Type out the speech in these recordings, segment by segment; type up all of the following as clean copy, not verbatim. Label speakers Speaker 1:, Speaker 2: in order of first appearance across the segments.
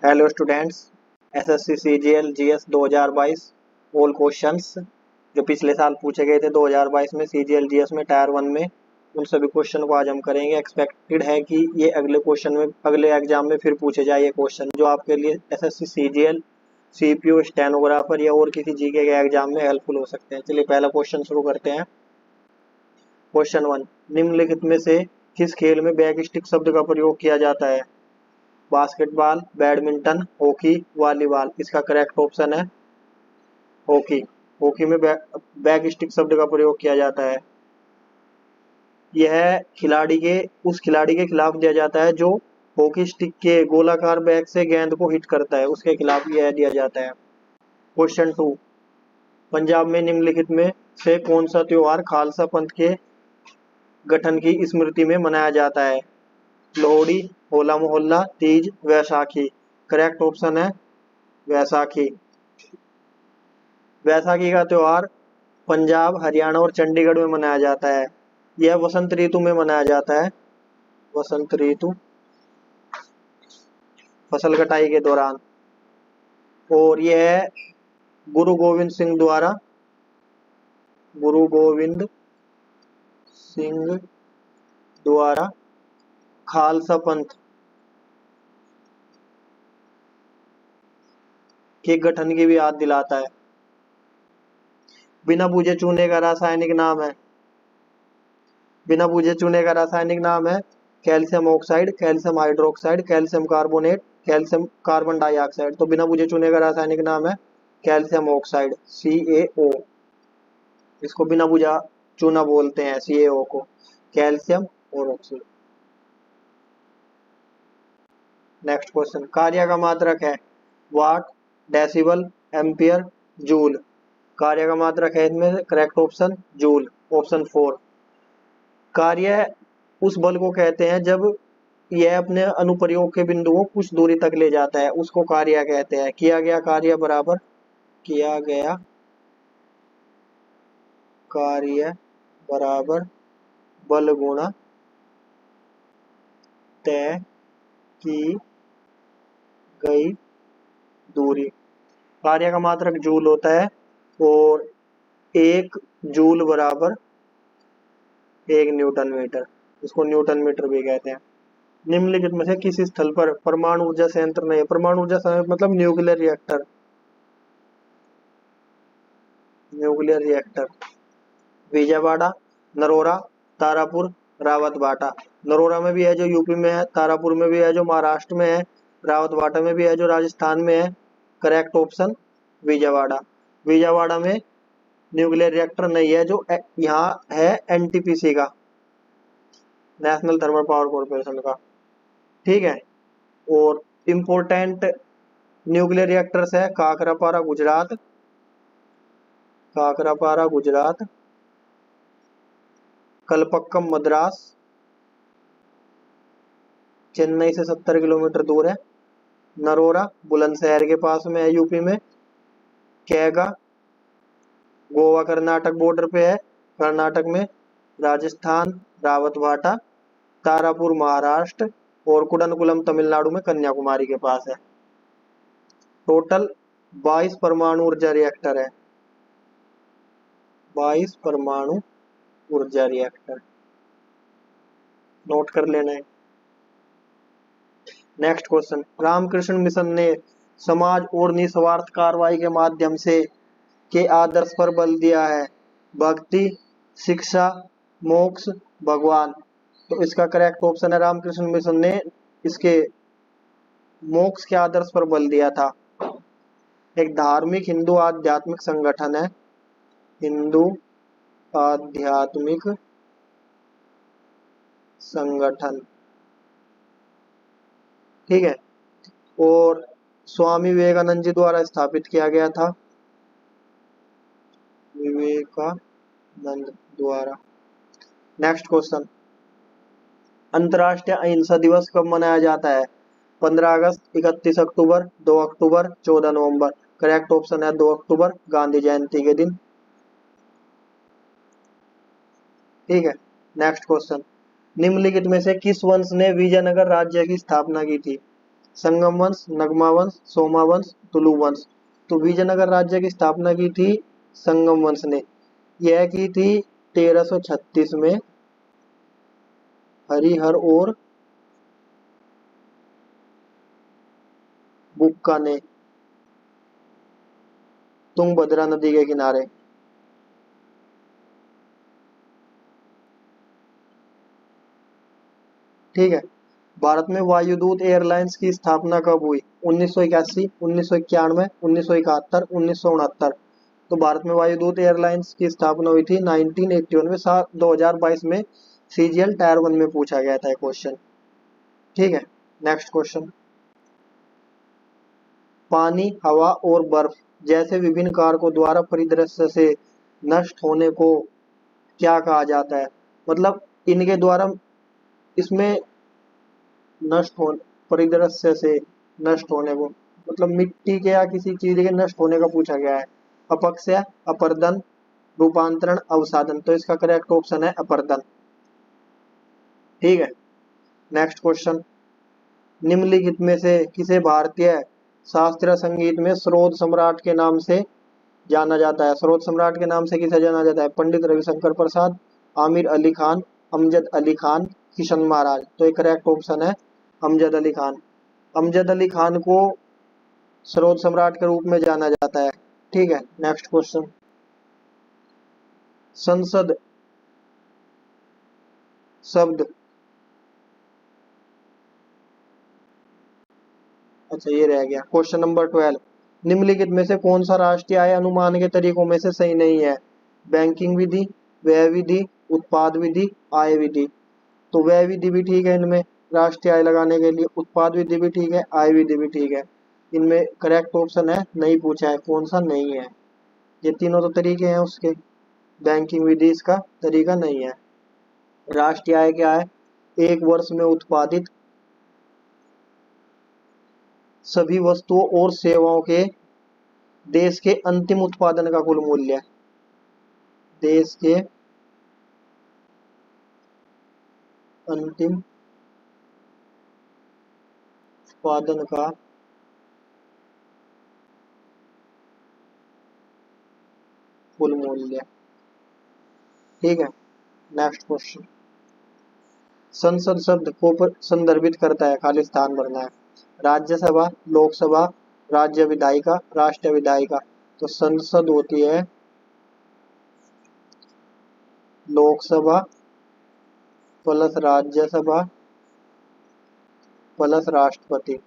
Speaker 1: Hello students, SSC CGL GS 2022 all questions जो पिछले साल पूछे गए थे 2022 में सीजीएल जीएस में टायर 1 में, उन सभी क्वेश्चन को आज हम करेंगे। एक्सपेक्टेड है कि ये अगले क्वेश्चन में, अगले एग्जाम में फिर पूछे जाए ये क्वेश्चन जो आपके लिए एसएससी सीजीएल, सीपीओ, स्टेनोग्राफर या और किसी जीके के एग्जाम में हेल्पफुल हो सकते हैं। चलिए पहला क्वेश्चन शुरू करते हैं। क्वेश्चन 1, निम्नलिखित में से किस खेल में बैक स्टिक शब्द का प्रयोग किया जाता है? Basketball, badminton, hockey, volleyball. इसका करेक्ट ऑप्शन है हॉकी। हॉकी में बैक स्टिक शब्द का प्रयोग किया जाता है। यह उस खिलाड़ी के खिलाफ दिया जाता है जो हॉकी स्टिक के गोलाकार बैग से गेंद को हिट करता है, उसके खिलाफ यह दिया जाता है। क्वेश्चन 2, पंजाब में निम्नलिखित में से कौन सा त्योहार खालसा पंथ के गठन की स्मृति में मनाया जाता है? लोहड़ी, होला मोहल्ला, तीज, वैसाखी। करेक्ट ऑप्शन है वैसाखी। वैसाखी का त्योहार पंजाब, हरियाणा और चंडीगढ़ में मनाया जाता है। यह वसंत ऋतु में मनाया जाता है, वसंत ऋतु, फसल कटाई के दौरान। और यह गुरु गोविंद सिंह द्वारा खालसा पंथ के गठन की भी याद दिलाता है। बिना बूझे चूने का रासायनिक नाम है, बिना बूझे चूने का रासायनिक नाम है calcium oxide, calcium hydroxide, calcium carbonate, calcium carbon dioxide. तो बिना बूझे चूने का रासायनिक नाम है कैल्शियम ऑक्साइड, CaO। इसको बिना बुझा चूना बोलते हैं, CaO को, कैल्शियम और ऑक्साइड। नेक्स्ट क्वेश्चन, कार्य का मात्रक है वाट, डेसिबल, एम्पियर, जूल। कार्य का मात्रक है इसमें करेक्ट ऑप्शन जूल, ऑप्शन 4। कार्य उस बल को कहते हैं जब यह अपने अनुप्रयोग के बिंदु को कुछ दूरी तक ले जाता है, उसको कार्य कहते हैं। किया गया कार्य बराबर किया गया कार्य बराबर बल गुणा तय की गई दूरी। कार्य का मात्रक जूल होता है और 1 जूल बराबर 1 न्यूटन मीटर, इसको न्यूटन मीटर भी कहते हैं। निम्नलिखित में से किस स्थल पर परमाणु ऊर्जा संयंत्र नहीं है? परमाणु ऊर्जा संयंत्र मतलब nuclear reactor, nuclear reactor. Vijayawada, Narora, Tarapur, Rawatbhata. Narora में भी है जो यूपी में है, तारापुर में भी है जो महाराष्ट्र में है, रावतबाटा में भी है जो राजस्थान में है। Correct option Vijayawada. विजयवाड़ा में न्यूक्लियर रिएक्टर नहीं है, जो यहाँ है NTPC का, नेशनल थर्मल पावर कॉर्पोरेशन का। ठीक है। और इम्पोर्टेंट न्यूक्लियर रिएक्टर्स है काकरापारा गुजरात, कलपक्कम मद्रास, चेन्नई से 70 किलोमीटर दूर है, नरोरा बुलंदशहर के पास में है यूपी में, कैगा गोवा कर्नाटक बॉर्डर पे है कर्नाटक में, राजस्थान रावतभाटा, तारापुर महाराष्ट्र और कुडनकुलम तमिलनाडु में कन्याकुमारी के पास है। टोटल 22 परमाणु ऊर्जा रिएक्टर है, 22 परमाणु ऊर्जा रिएक्टर, नोट कर लेना है। नेक्स्ट क्वेश्चन, रामकृष्ण मिशन ने समाज और निस्वार्थ कार्रवाई के माध्यम से के आदर्श पर बल दिया है? भक्ति, शिक्षा, मोक्ष, भगवान। तो इसका करेक्ट ऑप्शन है रामकृष्ण मिशन ने इसके मोक्ष के आदर्श पर बल दिया था। एक धार्मिक हिंदू आध्यात्मिक संगठन है, हिंदू आध्यात्मिक संगठन, ठीक है, और स्वामी विवेकानंद जी द्वारा स्थापित किया गया था, विवेकानंद द्वारा। नेक्स्ट क्वेश्चन, अंतर्राष्ट्रीय अहिंसा दिवस कब मनाया जाता है? 15 अगस्त, 31 अक्टूबर, 2 अक्टूबर, 14 नवंबर। करेक्ट ऑप्शन है 2 अक्टूबर, गांधी जयंती के दिन। ठीक है। नेक्स्ट क्वेश्चन, निम्नलिखित में से किस वंश ने विजयनगर राज्य की स्थापना की थी? संगम वंश, नगमा वंश, सोमा वंश, तुलु वंश। तो विजयनगर राज्य की स्थापना की थी संगम वंश ने। यह की थी 1336 में हरिहर और बुक्का ने तुंगभद्रा नदी के किनारे। ठीक है। भारत में वायुदूत एयरलाइंस की स्थापना कब हुई? 1981, 1991, 1971, 1969। तो भारत में वायुदूत एयरलाइंस की स्थापना हुई थी 1981 में। 2022 में सीजीएल टायर 1 में पूछा गया था क्वेश्चन। ठीक है। नेक्स्ट क्वेश्चन, पानी, हवा और बर्फ जैसे विभिन्न कारकों द्वारा परिदृश्य से नष्ट होने को क्या कहा जाता है? मतलब इनके द्वारा इसमें नष्ट हो, परिदृश्य से नष्ट होने को मतलब मिट्टी के या किसी चीज के नष्ट होने का पूछा गया है। अपक्षय, अपर्दन, रूपांतरण, अवसादन। तो इसका करेक्ट ऑप्शन है अपर्दन। ठीक है। नेक्स्ट क्वेश्चन, निम्नलिखित में से किसे भारतीय शास्त्रीय संगीत में स्रोत सम्राट के नाम से जाना जाता है? स्रोत सम्राट के नाम से किसे जाना जाता है? पंडित रविशंकर प्रसाद, आमिर अली खान, अमजद अली खान, किशन महाराज। तो एक करेक्ट ऑप्शन है अमजद अली खान। अमजद अली खान को स्रोत सम्राट के रूप में जाना जाता है। ठीक है। नेक्स्ट क्वेश्चन, संसद शब्द, अच्छा ये रह गया। क्वेश्चन नंबर 12, निम्नलिखित में से कौन सा राष्ट्रीय आय अनुमान के तरीकों में से सही नहीं है? बैंकिंग विधि, व्यय विधि, उत्पाद विधि, आय विधि। तो व्यय विधि भी ठीक है इनमें राष्ट्रीय आय लगाने के लिए, उत्पाद विधि भी ठीक है, आय विधि भी ठीक है। इनमें करेक्ट ऑप्शन है नहीं पूछा है, कौन सा नहीं है। ये तीनों तो तरीके हैं उसके, बैंकिंग विधि इसका तरीका नहीं है। राष्ट्रीय आय क्या है? एक वर्ष में उत्पादित सभी वस्तुओं और सेवाओं के देश के अंतिम उत्पादन का कुल मूल्य। देश के अंतिम उत्पादन का कुल मूल्य। ठीक है। नेक्स्ट क्वेश्चन, संसद शब्द को संदर्भित करता है, खाली स्थान भरना है। राज्यसभा, लोकसभा, राज्य विधायिका, राष्ट्रीय विधायिका। तो संसद होती है लोकसभा प्लस राज्यसभा प्लस राष्ट्रपति,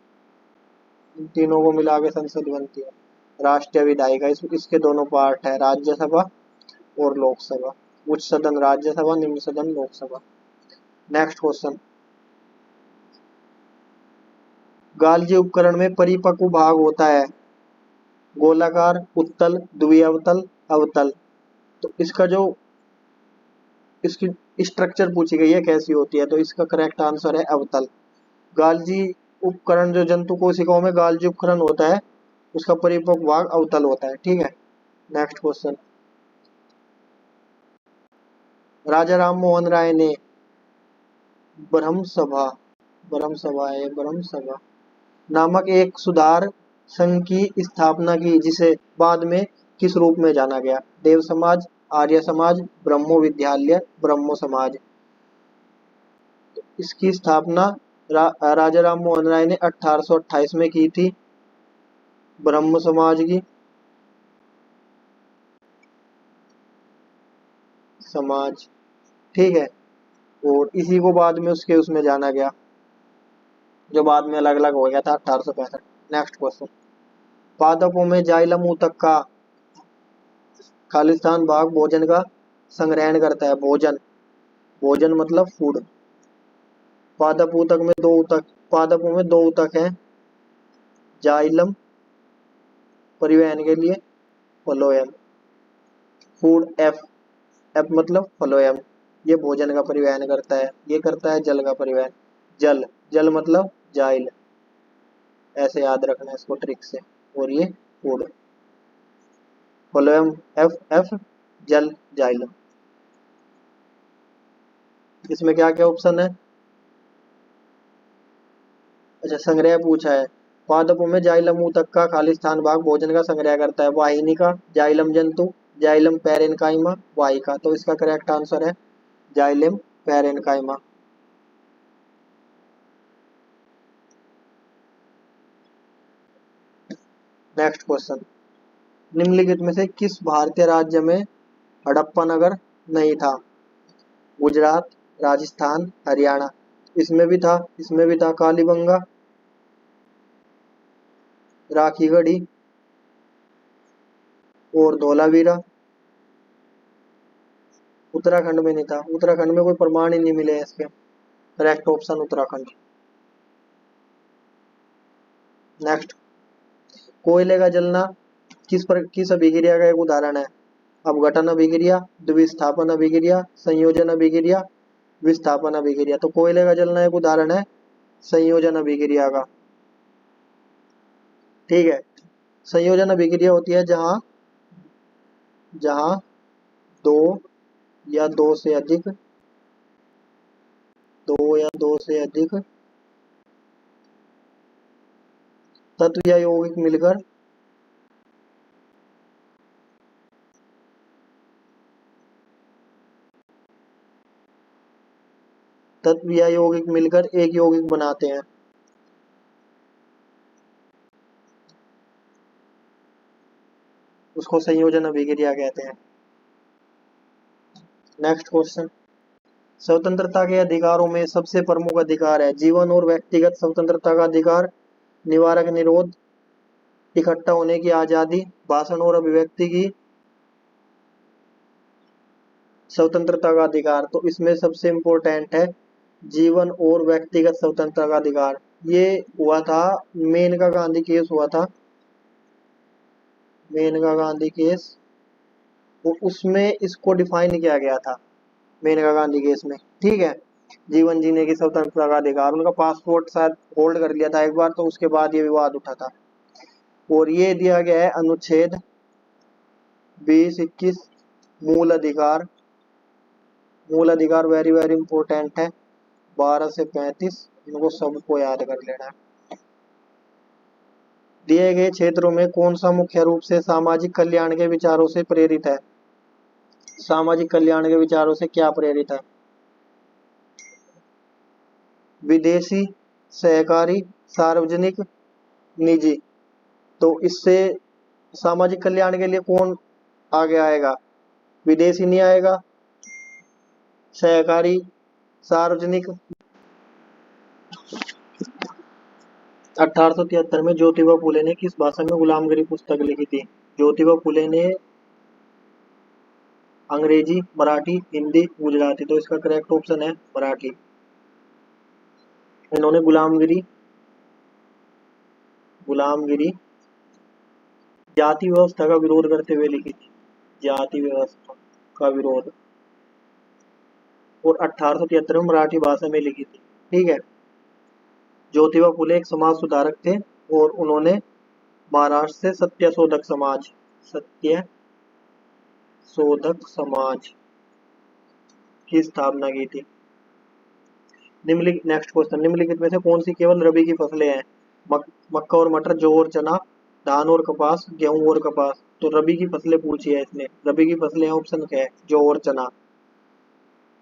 Speaker 1: इन तीनों को मिला के संसद बनती है। राष्ट्रीय विधायिका इसके दोनों पार्ट है, राज्यसभा और लोकसभा। उच्च सदन राज्यसभा, निम्न सदन लोकसभा। नेक्स्ट क्वेश्चन, गालजी उपकरण में परिपक्व भाग होता है गोलाकार, उत्तल, द्विअवतल, अवतल। तो इसका जो इसकी स्ट्रक्चर पूछी गई है कैसी होती है, तो इसका करेक्ट आंसर है अवतल। गालजी उपकरण जो जंतु कोशिकाओं में गालजी उपकरण होता है उसका परिपक्व भाग अवतल होता है। ठीक है। नेक्स्ट क्वेश्चन, राजा राम मोहन राय ने ब्रह्म सभा, ब्रह्म सभा है ब्रह्म सभा नामक एक सुधार संघ की स्थापना की जिसे बाद में किस रूप में जाना गया? देव समाज, आर्य समाज, ब्रह्मो विद्यालय, ब्रह्मो समाज। इसकी स्थापना राजा राम मोहन राय ने 1828 में की थी ब्रह्म समाज की। समाज, ठीक है। और इसी को बाद में उसके उसमें जाना गया जो बाद में अलग अलग हो गया था 1865। नेक्स्ट क्वेश्चन, पादपों में जाइलम ऊतक का खालिस्तान भाग भोजन का संग्रहण करता है। भोजन, भोजन मतलब फूड। पादप ऊतक में दो ऊतक, पादपों में दो ऊतक हैं, जाइलम परिवहन के लिए, फ्लोएम। फूड एफ, एफ मतलब फ्लोएम, ये भोजन का परिवहन करता है, ये करता है जल का परिवहन। जल, जल मतलब जाइल, ऐसे याद रखना है इसको ट्रिक से। और ये फूड, फ्लोएम एफ एफ, जल जाइलम। इसमें क्या क्या ऑप्शन है? अच्छा, संग्रह पूछा है। पादपों में जाइलम ऊतक का खालिस्तान भाग भोजन का संग्रह करता है। वाहिनी का जाइलम जंतु, जाइलम पैरेनकाइमा, वाहिका। तो इसका करेक्ट आंसर है जाइलम पैरेनकाइमा। नेक्स्ट क्वेश्चन, निम्नलिखित में से किस भारतीय राज्य में हड़प्पा नगर नहीं था? गुजरात, राजस्थान, हरियाणा। इसमें भी था, इसमें भी था। कालीबंगा, राखीगढ़ी और धौलावीरा। उत्तराखंड में नहीं था, उत्तराखंड में कोई प्रमाण ही नहीं मिले हैं इसके। Correct option Uttarakhand. नेक्स्ट, कोयले का जलना किस अभिक्रिया का एक उदाहरण है? अपघटन अभिक्रिया, द्विस्थापन अभिक्रिया, संयोजन अभिक्रिया, विस्थापन अभिक्रिया। तो कोयले का जलना एक उदाहरण है संयोजन अभिक्रिया का। ठीक है, संयोजन अभिक्रिया होती है जहां जहां दो या दो से अधिक तत्व या यौगिक मिलकर एक यौगिक बनाते हैं। उसको संयोजन अभिक्रिया कहते हैं। नेक्स्ट क्वेश्चन, स्वतंत्रता के अधिकारों में सबसे प्रमुख अधिकार है जीवन और व्यक्तिगत स्वतंत्रता का अधिकार, निवारक निरोध, इकट्ठा होने की आजादी, भाषण और अभिव्यक्ति की स्वतंत्रता का अधिकार। तो इसमें सबसे इंपॉर्टेंट है जीवन और व्यक्तिगत स्वतंत्रता का अधिकार। ये हुआ था, मेनका गांधी केस हुआ था, मेनका गांधी केस, तो उसमें इसको डिफाइन किया गया था मेनका गांधी केस में। ठीक है, जीवन जीने की स्वतंत्रता का अधिकार। उनका पासपोर्ट शायद होल्ड कर लिया था एक बार, तो उसके बाद ये विवाद उठा था। और ये दिया गया है अनुच्छेद 20, 21, मूल अधिकार। मूल अधिकार वेरी वेरी इंपॉर्टेंट है, 12 से 35, इनको सबको याद कर लेना है। दिए गए क्षेत्रों में कौन सा मुख्य रूप से सामाजिक कल्याण के विचारों से प्रेरित है? सामाजिक कल्याण के विचारों से क्या प्रेरित है? विदेशी, सहकारी, सार्वजनिक, निजी। तो इससे सामाजिक कल्याण के लिए कौन आगे आएगा? विदेशी नहीं आएगा, सहकारी, सार्वजनिक। 1873 में ज्योतिबा फुले ने किस भाषा में गुलामगिरी पुस्तक लिखी थी? ज्योतिबा फुले ने अंग्रेजी, मराठी, हिंदी, गुजराती। तो इसका करेक्ट ऑप्शन है मराठी। इन्होंने गुलामगिरी गुलामगिरी जाति व्यवस्था का विरोध करते हुए लिखी थी, जाति व्यवस्था का विरोध, और 1873 में मराठी भाषा में लिखी थी। ठीक है, ज्योतिबा फुले एक समाज सुधारक थे और उन्होंने महाराष्ट्र से सत्य शोधक समाज की स्थापना की थी। नेक्स्ट क्वेश्चन, निम्नलिखित में से कौन सी केवल रबी की फसलें हैं? मक्का और मटर, जौ और चना, धान और कपास, गेहूं और कपास। तो रबी की फसलें पूछी है इसने। रबी की फसलें ऑप्शन क्या है? जौ और चना।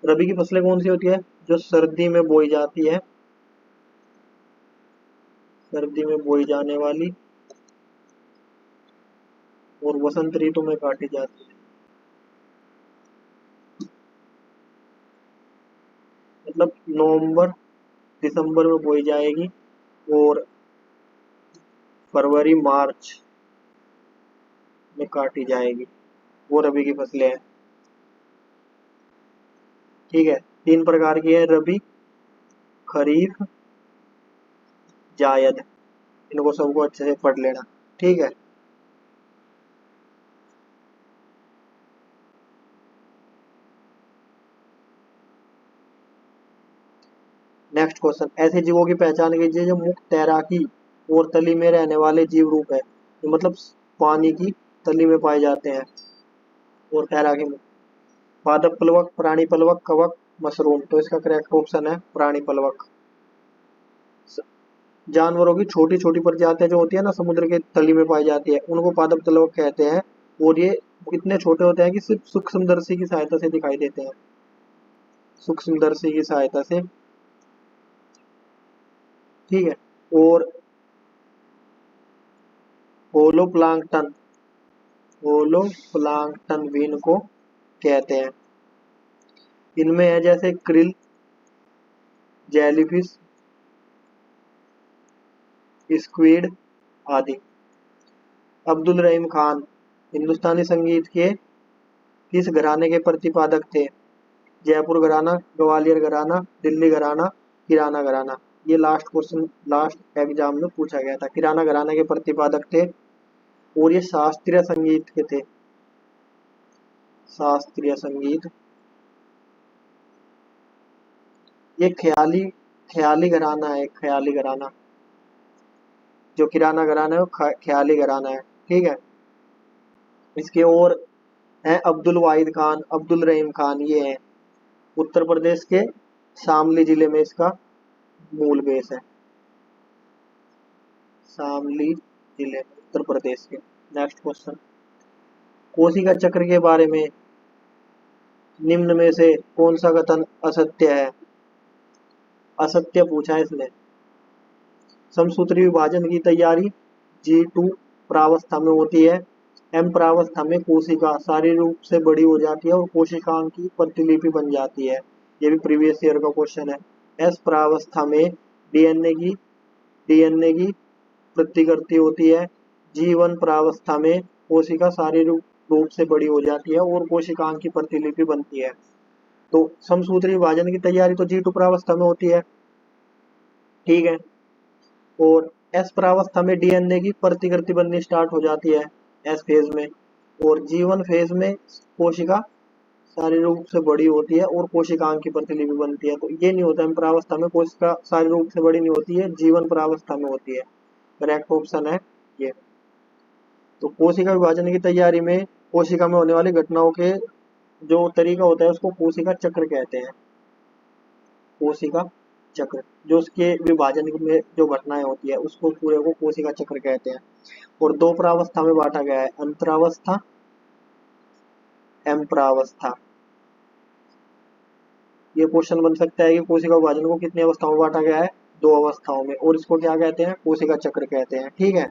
Speaker 1: रबी की फसलें कौन सी होती है? जो सर्दी में बोई जाती है, सर्दी में बोई जाने वाली और वसंत ऋतु में काटी जाती है। मतलब नवंबर दिसंबर में बोई जाएगी और फरवरी मार्च में काटी जाएगी, वो रबी की फसलें हैं। ठीक है, 3 प्रकार की है रबी, खरीफ, जायद। इनको सबको अच्छे से पढ़ लेना। ठीक है, नेक्स्ट क्वेश्चन, ऐसे जीवों की पहचान कीजिए जो मुक्त तैराकी और तली में रहने वाले जीव रूप है। तो मतलब पानी की तली में पाए जाते हैं और तैराकी में। पादप प्लवक, प्राणी प्लवक, कवक, मशरूम। तो इसका करेक्ट ऑप्शन है प्राणी प्लवक। जानवरों की छोटी छोटी प्रजातियां जो होती है ना, समुद्र के तली में पाई जाती है, उनको पादप तलवक कहते हैं। और ये इतने छोटे होते हैं कि सिर्फ सूक्ष्मदर्शी की सहायता से दिखाई देते हैं, सूक्ष्मदर्शी की सहायता से। ठीक है। और होलो प्लांकटन, होलो प्लांकटन भी इनको कहते हैं। इनमें है जैसे krill, जेलीफिश, स्क्विड आदि। अब्दुल रहीम खान हिंदुस्तानी संगीत के किस घराने के प्रतिपादक थे? जयपुर घराना, ग्वालियर घराना, दिल्ली घराना, किराना घराना। ये लास्ट क्वेश्चन लास्ट एग्जाम में पूछा गया था। किराना घराने के प्रतिपादक थे और ये शास्त्रीय संगीत के थे, शास्त्रीय संगीत। ये ख्याली ख्याली घराना है, ख्याली घराना। जो किराना घराना है वो ख्याली घराना है। ठीक है। इसके और हैं अब्दुल वाहिद खान, अब्दुल रहीम खान, ये हैं उत्तर प्रदेश के शामली जिले में इसका मूल बेस है, शामली जिले उत्तर प्रदेश के। नेक्स्ट क्वेश्चन, कोशिका चक्र के बारे में निम्न में से कौन सा कथन असत्य है? असत्य पूछा है इसने। समसूत्री विभाजन की तैयारी G2 प्रावस्था में होती है। M प्रावस्था में कोशिका शारीरिक रूप से बड़ी हो जाती है और कोशिकाओं की प्रतिलिपि बन जाती है। ये भी प्रीवियस ईयर का क्वेश्चन है। S प्रावस्था में डीएनए की प्रतिकृति होती है। G1 प्रावस्था में कोशिका शारीरिक रूप से बड़ी हो जाती है और कोशिकाओं की प्रतिलिपि बनती है। तो समसूत्री विभाजन की तैयारी तो G2 प्रावस्था में होती है। ठीक है। और एस प्रावस्था में डीएनए की प्रतिकृति बननी स्टार्ट हो जाती है एस फेज में। और G1 फेज में कोशिका शारीरिक रूप से बड़ी होती है और कोशिकाओं की प्रतिलिपि बनती है। तो ये नहीं होता है प्रावस्था में, कोशिका शारीरिक रूप से बड़ी नहीं होती है, G1 प्रावस्था में होती है। करेक्ट ऑप्शन है ये। तो कोशिका विभाजन की तैयारी में कोशिका में होने वाली घटनाओं के जो तरीका होता है उसको कोशिका चक्र कहते हैं। कोशिका चक्र, जो उसके विभाजन में जो घटनाएं होती है उसको पूरे को कोशिका चक्र कहते हैं। और दो प्रावस्था में बांटा गया है, अंतरावस्था, एम प्रावस्था। ये क्वेश्चन बन सकता है कि कोशिका विभाजन को कितनी अवस्थाओं में बांटा गया है? दो अवस्थाओं में, और इसको क्या कहते हैं? कोशिका चक्र कहते हैं। ठीक है।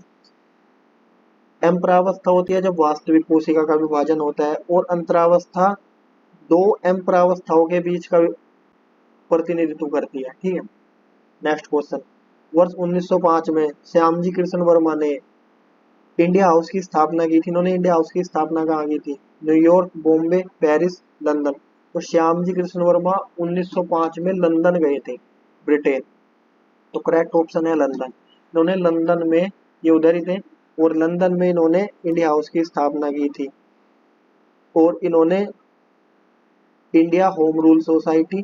Speaker 1: एम प्रावस्था होती है जब वास्तविक कोशिका का विभाजन होता है, और अंतरावस्था दो एम प्रावस्थाओं के बीच का प्रतिनिधित्व करती है। ठीक है। नेक्स्ट क्वेश्चन, वर्ष 1905 में श्यामजी कृष्ण वर्मा ने इंडिया हाउस की स्थापना की थी। इन्होंने इंडिया हाउस की स्थापना कहाँ की थी? New York, Bombay, Paris, London. तो श्यामजी कृष्ण वर्मा 1905 में लंदन गए थे, ब्रिटेन। तो करेक्ट ऑप्शन है लंदन। इन्होंने लंदन में, ये उधर ही थे, और लंदन में इन्होंने इंडिया हाउस की स्थापना की थी। और इन्होंने India home rule society,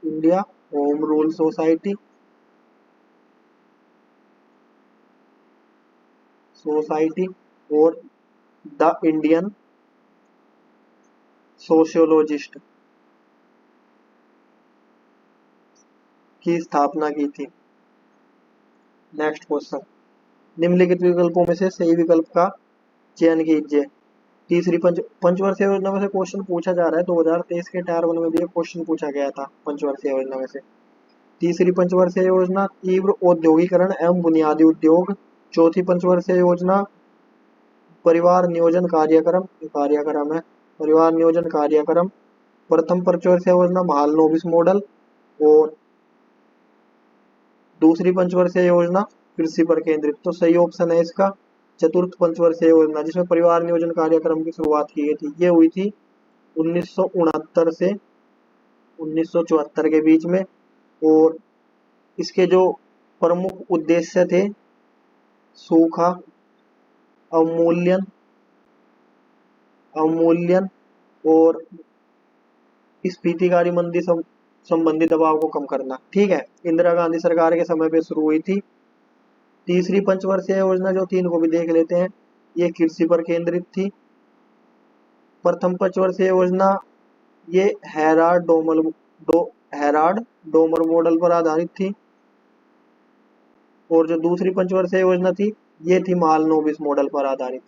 Speaker 1: India home rule society society और द इंडियन सोशियोलॉजिस्ट की स्थापना की थी। नेक्स्ट क्वेश्चन, निम्नलिखित विकल्पों में से सही विकल्प का चयन कीजिए। तीसरी पंचवर्षीय योजना में से क्वेश्चन पूछा जा रहा है। 2023 के टायर 1 में भी एक क्वेश्चन पूछा गया था पंचवर्षीय योजना में से। तीसरी पंचवर्षीय योजना तीव्र औद्योगिकरण एवं बुनियादी उद्योग। चौथी पंचवर्षीय योजना परिवार नियोजन कार्यक्रम है, परिवार नियोजन कार्यक्रम। प्रथम पंचवर्षीय योजना महालनोबिस मॉडल। और दूसरी पंचवर्षीय योजना कृषि पर केंद्रित। तो सही ऑप्शन है इसका चतुर्थ पंचवर्षीय योजना, जिसमें परिवार नियोजन कार्यक्रम की शुरुआत की गई थी। ये हुई थी 1969 से 1974 के बीच में। और इसके जो प्रमुख उद्देश्य थे, सूखा, अवमूल्यन अवमूल्यन और स्फीतिकारी मंदी संबंधी दबाव को कम करना। ठीक है। इंदिरा गांधी सरकार के समय पे शुरू हुई थी। तीसरी पंचवर्षीय योजना जो तीन को भी देख लेते हैं, ये कृषि पर केंद्रित थी। प्रथम पंचवर्षीय योजना ये हेराल्ड डोमर मॉडल पर आधारित थी। और जो दूसरी पंचवर्षीय योजना थी ये थी महालनोबिस मॉडल पर आधारित।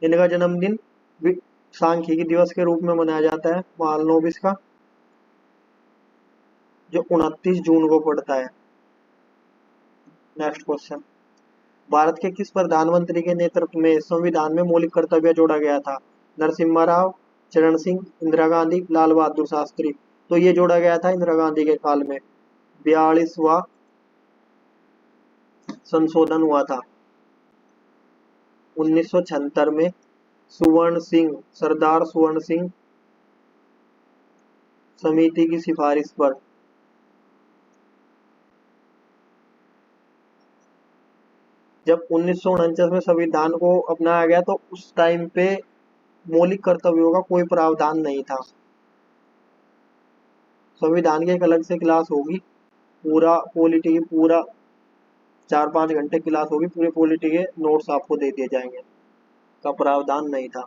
Speaker 1: इनका जन्मदिन सांख्यिकी दिवस के रूप में मनाया जाता है महालनोबिस का, जो 29 जून को पड़ता है। नेक्स्ट क्वेश्चन, भारत के किस प्रधानमंत्री के नेतृत्व में संविधान में मौलिक कर्तव्य जोड़ा गया था? नरसिम्हा राव, चरण सिंह, इंदिरा गांधी, लाल बहादुर शास्त्री। तो ये जोड़ा गया था इंदिरा गांधी के काल में, 42वां संशोधन हुआ था 1976 में। सुवर्ण सिंह, सरदार सुवर्ण सिंह समिति की सिफारिश पर। जब 1949 में संविधान को अपनाया गया तो उस टाइम पे मौलिक कर्तव्यों का कोई प्रावधान नहीं था। संविधान की एक अलग से क्लास होगी, पूरा पॉलिटी की पूरा 4-5 घंटे क्लास होगी, पूरे पॉलिटी के नोट्स आपको दे दिए जाएंगे, का प्रावधान नहीं था।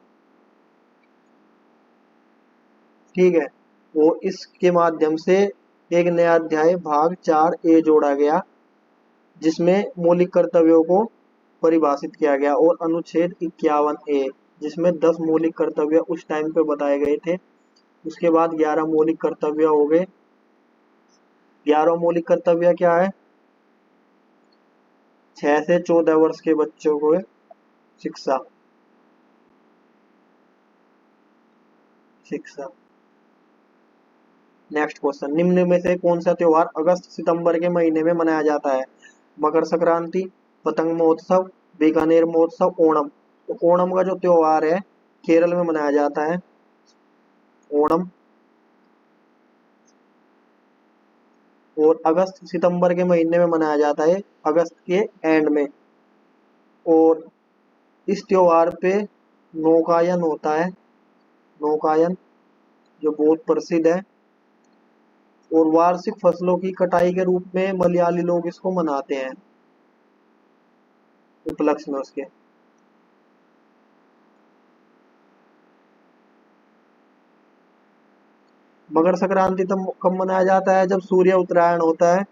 Speaker 1: ठीक है, वो इसके माध्यम से एक नया अध्याय भाग 4A जोड़ा गया, जिसमें मौलिक कर्तव्यों को परिभाषित किया गया, और अनुच्छेद 51A जिसमें 10 मौलिक कर्तव्य उस टाइम पे बताए गए थे। उसके बाद 11 मौलिक कर्तव्य हो गए। 11 मौलिक कर्तव्य क्या है? 6 से 14 वर्ष के बच्चों को शिक्षा। नेक्स्ट क्वेश्चन, निम्न में से कौन सा त्योहार अगस्त सितंबर के महीने में मनाया जाता है? मकर संक्रांति, पतंग महोत्सव, बीकानेर महोत्सव, ओणम। तो ओणम का जो त्योहार है केरल में मनाया जाता है, ओणम। और अगस्त सितंबर के महीने में मनाया जाता है, अगस्त के एंड में। और इस त्योहार पे नौकायन होता है, नौकायन जो बहुत प्रसिद्ध है। और वार्षिक फसलों की कटाई के रूप में मलयाली लोग इसको मनाते हैं, उपलक्ष्य में उसके। मकर संक्रांति तो कब मनाया जाता है? जब सूर्य उत्तरायण होता है,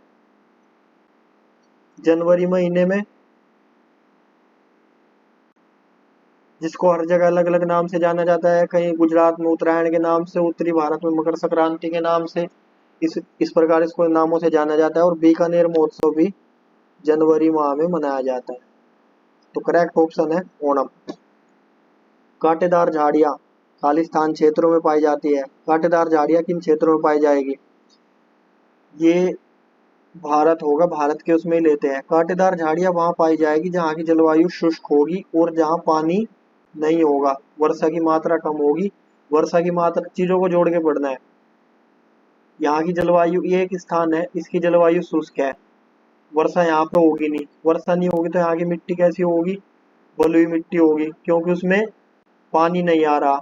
Speaker 1: जनवरी महीने में, जिसको हर जगह अलग अलग नाम से जाना जाता है। कहीं गुजरात में उत्तरायण के नाम से, उत्तरी भारत में मकर संक्रांति के नाम से, इस प्रकार इसको नामों से जाना जाता है। और बीकानेर महोत्सव भी जनवरी माह में मनाया जाता है। तो करेक्ट ऑप्शन है ओणम। कांटेदार झाड़ियां खालिस्तान क्षेत्रों में पाई जाती है। कांटेदार झाड़ियां किन क्षेत्रों में पाई जाएगी? ये भारत होगा, भारत के उसमें लेते हैं। कांटेदार झाड़ियां वहां पाई जाएगी जहाँ की जलवायु शुष्क होगी और जहाँ पानी नहीं होगा, वर्षा की मात्रा कम होगी। वर्षा की मात्रा, चीजों को जोड़ के पढ़ना है। यहाँ की जलवायु, ये एक स्थान है, इसकी जलवायु शुष्क है, वर्षा यहाँ पे होगी नहीं। वर्षा नहीं होगी तो यहाँ की मिट्टी कैसी होगी? बलुई मिट्टी होगी, क्योंकि उसमें पानी नहीं आ रहा।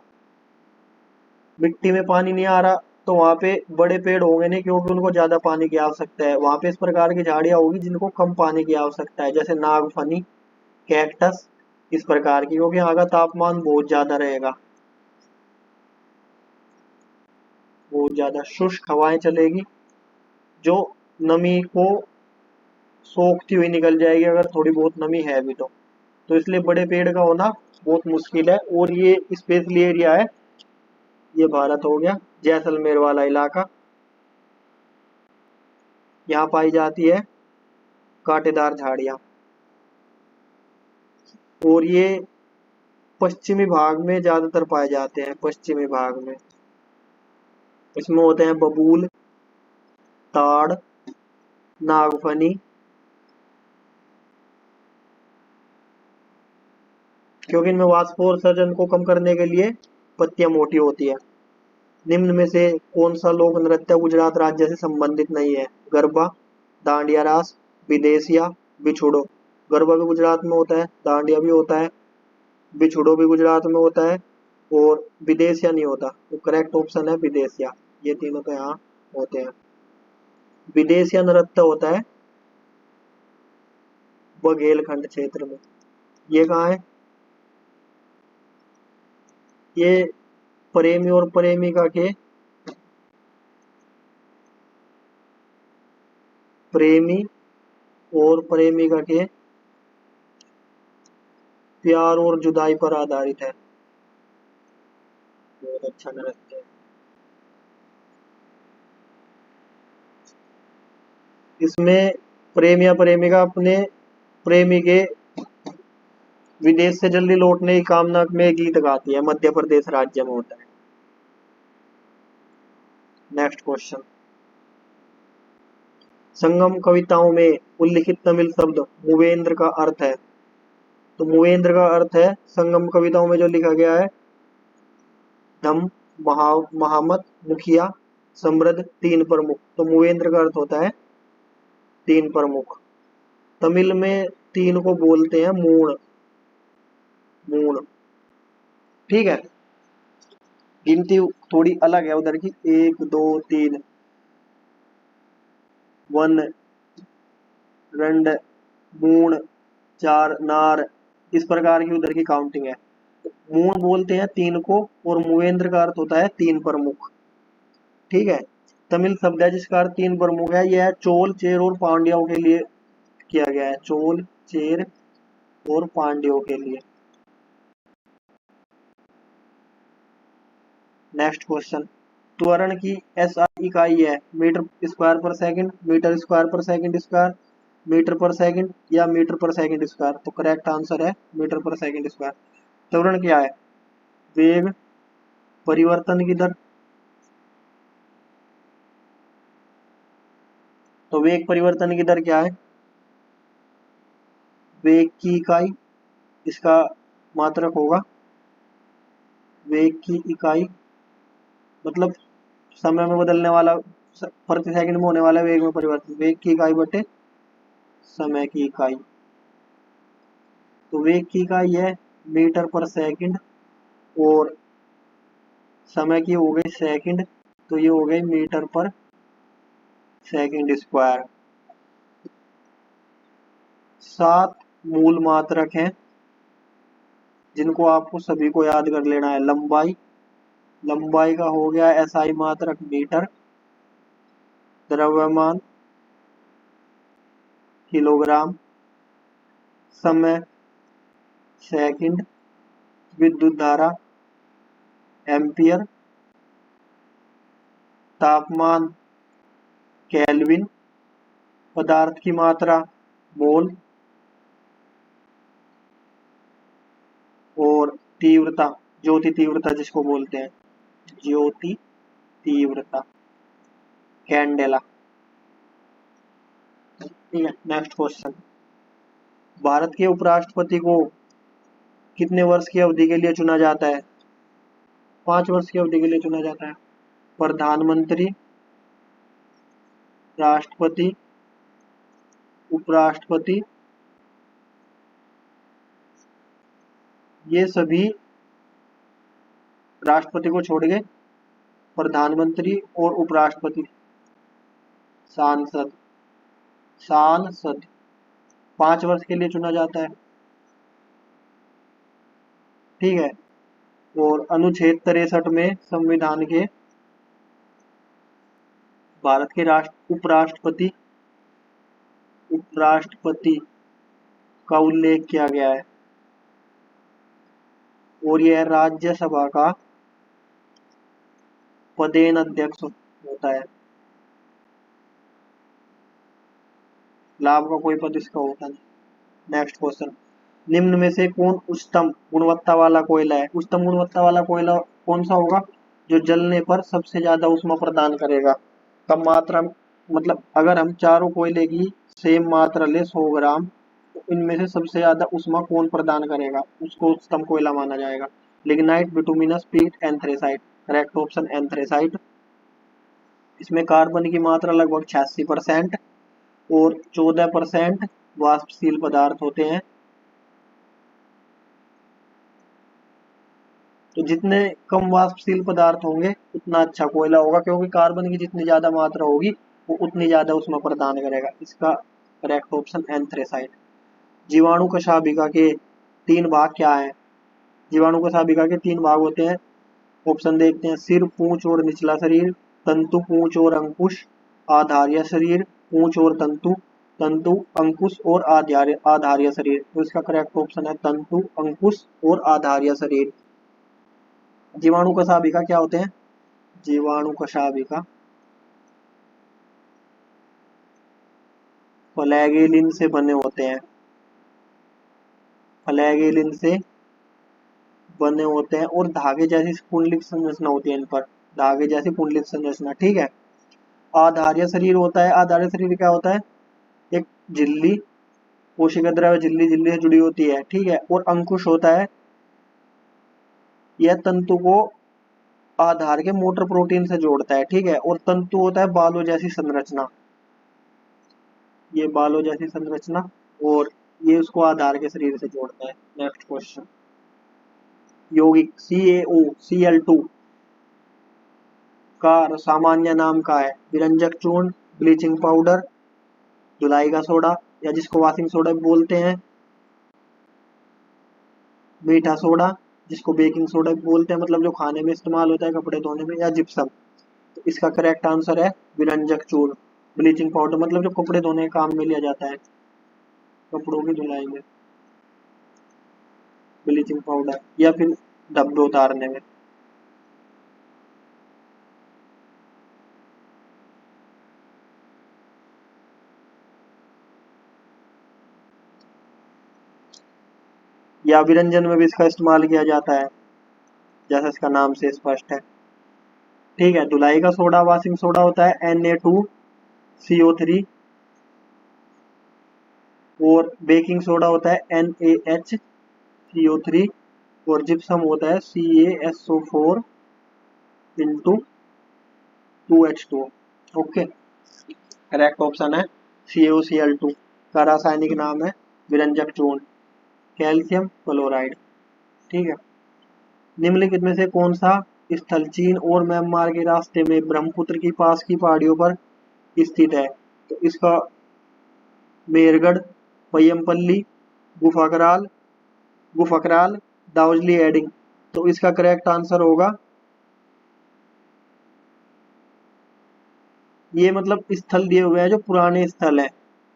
Speaker 1: मिट्टी में पानी नहीं आ रहा तो वहां पे बड़े पेड़ होंगे नहीं, क्योंकि उनको ज्यादा पानी की आवश्यकता है। वहां पे इस प्रकार की झाड़ियां होगी जिनको कम पानी की आवश्यकता है, जैसे नागफनी, कैक्टस, इस प्रकार की, क्योंकि यहाँ का तापमान बहुत ज्यादा रहेगा, बहुत ज्यादा शुष्क हवाएं चलेगी, जो नमी को सोखती हुई निकल जाएगी अगर थोड़ी बहुत नमी है भी तो इसलिए बड़े पेड़ का होना बहुत मुश्किल है। और ये स्पेशली एरिया है, ये भारत हो गया, जैसलमेर वाला इलाका, यहाँ पाई जाती है कांटेदार झाड़ियां। और ये पश्चिमी भाग में ज्यादातर पाए जाते हैं, पश्चिमी भाग में। इसमें होते हैं बबूल, ताड़, नागफनी, क्योंकि इनमें वाष्पोत्सर्जन को कम करने के लिए पत्तियां मोटी होती है। निम्न में से कौन सा लोक नृत्य गुजरात राज्य से संबंधित नहीं है? गरबा, दांडिया रास, विदेशिया, बिछुड़ो। गरबा भी गुजरात में होता है, दांडिया भी होता है, बिछुड़ो भी गुजरात में होता है, और विदेशिया नहीं होता। तो करेक्ट ऑप्शन है विदेशिया। ये तीनों तो यहाँ होते हैं। विदेशिया नृत्य होता है बघेलखंड क्षेत्र में। ये कहाँ है? ये प्रेमी और प्रेमिका के प्रेमी और प्रेमिका के प्यार और जुदाई पर आधारित है। बहुत अच्छा नृत्य है। इसमें प्रेमी या प्रेमिका अपने प्रेमी के विदेश से जल्दी लौटने की कामना में गीत गाती है। मध्य प्रदेश राज्य में होता है। नेक्स्ट क्वेश्चन, संगम कविताओं में उल्लिखित तमिल शब्द मूवेंद्र का अर्थ है। तो मूवेंद्र का अर्थ है, संगम कविताओं में जो लिखा गया है, धम, महामत, मुखिया, समृद्ध, तीन प्रमुख। तो मूवेंद्र का अर्थ होता है तीन प्रमुख। तमिल में तीन को बोलते हैं मूण, मूण। ठीक है, गिनती थोड़ी अलग है उधर की, 1 2 3, 1 रंड, मूण, 4 नार, इस प्रकार की उधर की काउंटिंग है। मूण बोलते हैं तीन को, और मूवेंद्र का अर्थ होता है तीन प्रमुख। ठीक है, तमिल शब्द है जिसका अर्थ तीन प्रमुख है। यह चोल, चेर और पांड्यों के लिए किया गया है। चोल, चेर और पांड्यों के लिए। नेक्स्ट क्वेश्चन, त्वरण की एसआई इकाई है मीटर स्क्वायर पर सेकंड, मीटर स्क्वायर पर सेकंड स्क्वायर, मीटर पर सेकंड या मीटर पर सेकंड स्क्वायर। तो करेक्ट आंसर है मीटर पर सेकंड स्क्वायर। त्वरण क्या है? वेग परिवर्तन की दर। तो वेग परिवर्तन की दर क्या है? वेग की इकाई, इसका मात्रक होगा। वेग की इकाई मतलब समय में बदलने वाला, प्रति सेकंड में होने वाला वेग में परिवर्तन। वेग की इकाई बटे समय की इकाई। तो वेग की इकाई है मीटर पर सेकंड, और समय की हो गई सेकंड, तो ये हो गई मीटर पर सेकंड स्क्वायर। 7 मूल मात्रक हैं जिनको आपको सभी को याद कर लेना है। लंबाई, लंबाई का हो गया एसआई मात्रक मीटर, द्रव्यमान किलोग्राम, समय सेकंड, विद्युत धारा एम्पियर, तापमान केल्विन, पदार्थ की मात्रा मोल, और तीव्रता, ज्योति तीव्रता जिसको बोलते हैं, ज्योति तीव्रता, कैंडेला। ठीक है, नेक्स्ट क्वेश्चन, भारत के उपराष्ट्रपति को कितने वर्ष की अवधि के लिए चुना जाता है? 5 वर्ष की अवधि के लिए चुना जाता है। प्रधानमंत्री, राष्ट्रपति, उपराष्ट्रपति, ये सभी राष्ट्रपति को छोड़ के प्रधानमंत्री और उपराष्ट्रपति, सांसद, सांसद 5 वर्ष के लिए चुना जाता है। ठीक है, और अनुच्छेद 63 में संविधान के भारत के उपराष्ट्रपति, उपराष्ट्रपति का उल्लेख किया गया है, और यह राज्यसभा का पदेन अध्यक्ष होता है। लाभ का कोई पद इसका होता नहीं। नेक्स्ट क्वेश्चन, निम्न में से कौन उच्चतम गुणवत्ता वाला कोयला है? उच्चतम गुणवत्ता वाला कोयला कौन सा होगा? जो जलने पर सबसे ज्यादा ऊष्मा प्रदान करेगा। कम मात्रा, मतलब अगर हम चारों कोयले की सेम मात्रा ले 100 ग्राम, तो इनमें से सबसे ज्यादा ऊष्मा कौन प्रदान करेगा, उसको उच्चतम कोयला माना जाएगा। लिग्नाइट, बिटुमिनस, पीट, एंथ्रेसाइट। Correct option anthracite. इसमें कार्बन की मात्रा लगभग 86% और 14% वाष्पशील पदार्थ होते हैं। तो जितने कम वाष्पशील पदार्थ होंगे उतना अच्छा कोयला होगा, क्योंकि कार्बन की जितनी ज्यादा मात्रा होगी वो उतनी ज्यादा उसमें प्रदान करेगा। इसका करेक्ट ऑप्शन एंथ्रेसाइट। जीवाणु कशाभिका के 3 भाग क्या हैं? जीवाणु कशाभिका के 3 भाग होते हैं। ऑप्शन देखते हैं, सिर, पूंछ और निचला शरीर, तंतु, पूंछ और अंकुश, आधार या शरीर, पूंछ और तंतु, तंतु, अंकुश और आधार्य शरीर। तो इसका करेक्ट ऑप्शन है तंतु, अंकुश और आधार्य शरीर। जीवाणु कशाभिका क्या होते हैं? जीवाणु कशाभिका फ्लैगेलिन से बने होते हैं, फ्लैगेलिन से बने होते हैं और धागे जैसी कुंडलिक संरचना होती है इन पर, धागे जैसी कुंडलिक संरचना। ठीक है। आधार्य शरीर होता है, आधार्य शरीर क्या होता है? एक झिल्ली, कोशिका द्रव्य झिल्ली, झिल्ली से जुड़ी होती है। ठीक है। और अंकुश होता है, यह तंतु को आधार के मोटर प्रोटीन से जोड़ता है। ठीक है। और तंतु होता है बालों जैसी संरचना, ये बालों जैसी संरचना, और ये उसको आधार के शरीर से जोड़ता है। नेक्स्ट क्वेश्चन, यौगिक CaO, का सामान्य नाम क्या है? विरंजक चूर्ण, ब्लीचिंग पाउडर, धुलाई का सोडा, या जिसको वॉशिंग सोडा बोलते हैं, मीठा सोडा, जिसको बेकिंग सोडा बोलते हैं, मतलब जो खाने में इस्तेमाल होता है, कपड़े धोने में, या जिप्सम। तो इसका करेक्ट आंसर है विरंजक चूर्ण, ब्लीचिंग पाउडर, मतलब जो कपड़े धोने के काम में लिया जाता है, कपड़ों की धुलाई में, ब्लीचिंग पाउडर, या फिर धब्बे उतारने में। या विरंजन में भी इसका इस्तेमाल किया जाता है, जैसा इसका नाम से स्पष्ट है। ठीक है। धुलाई का सोडा, वॉशिंग सोडा होता है Na2CO3, और बेकिंग सोडा होता है NaHCO3, और जिप्सम होता है CaSO4 into 2H2। Okay. Correct option है CaCl2 का रासायनिक नाम है विरंजक चूर्ण, कैल्शियम क्लोराइड। ठीक है। निम्नलिखित में से कौन सा स्थल चीन और म्यांमार के रास्ते में ब्रह्मपुत्र की पास की पहाड़ियों पर स्थित है? तो इसका मेरगढ़, पय्यमपल्ली, गुफाकराल, गुफकराल, दाउजली एडिंग। तो इसका करेक्ट आंसर होगा, ये मतलब स्थल दिए हुए हैं जो पुराने स्थल है,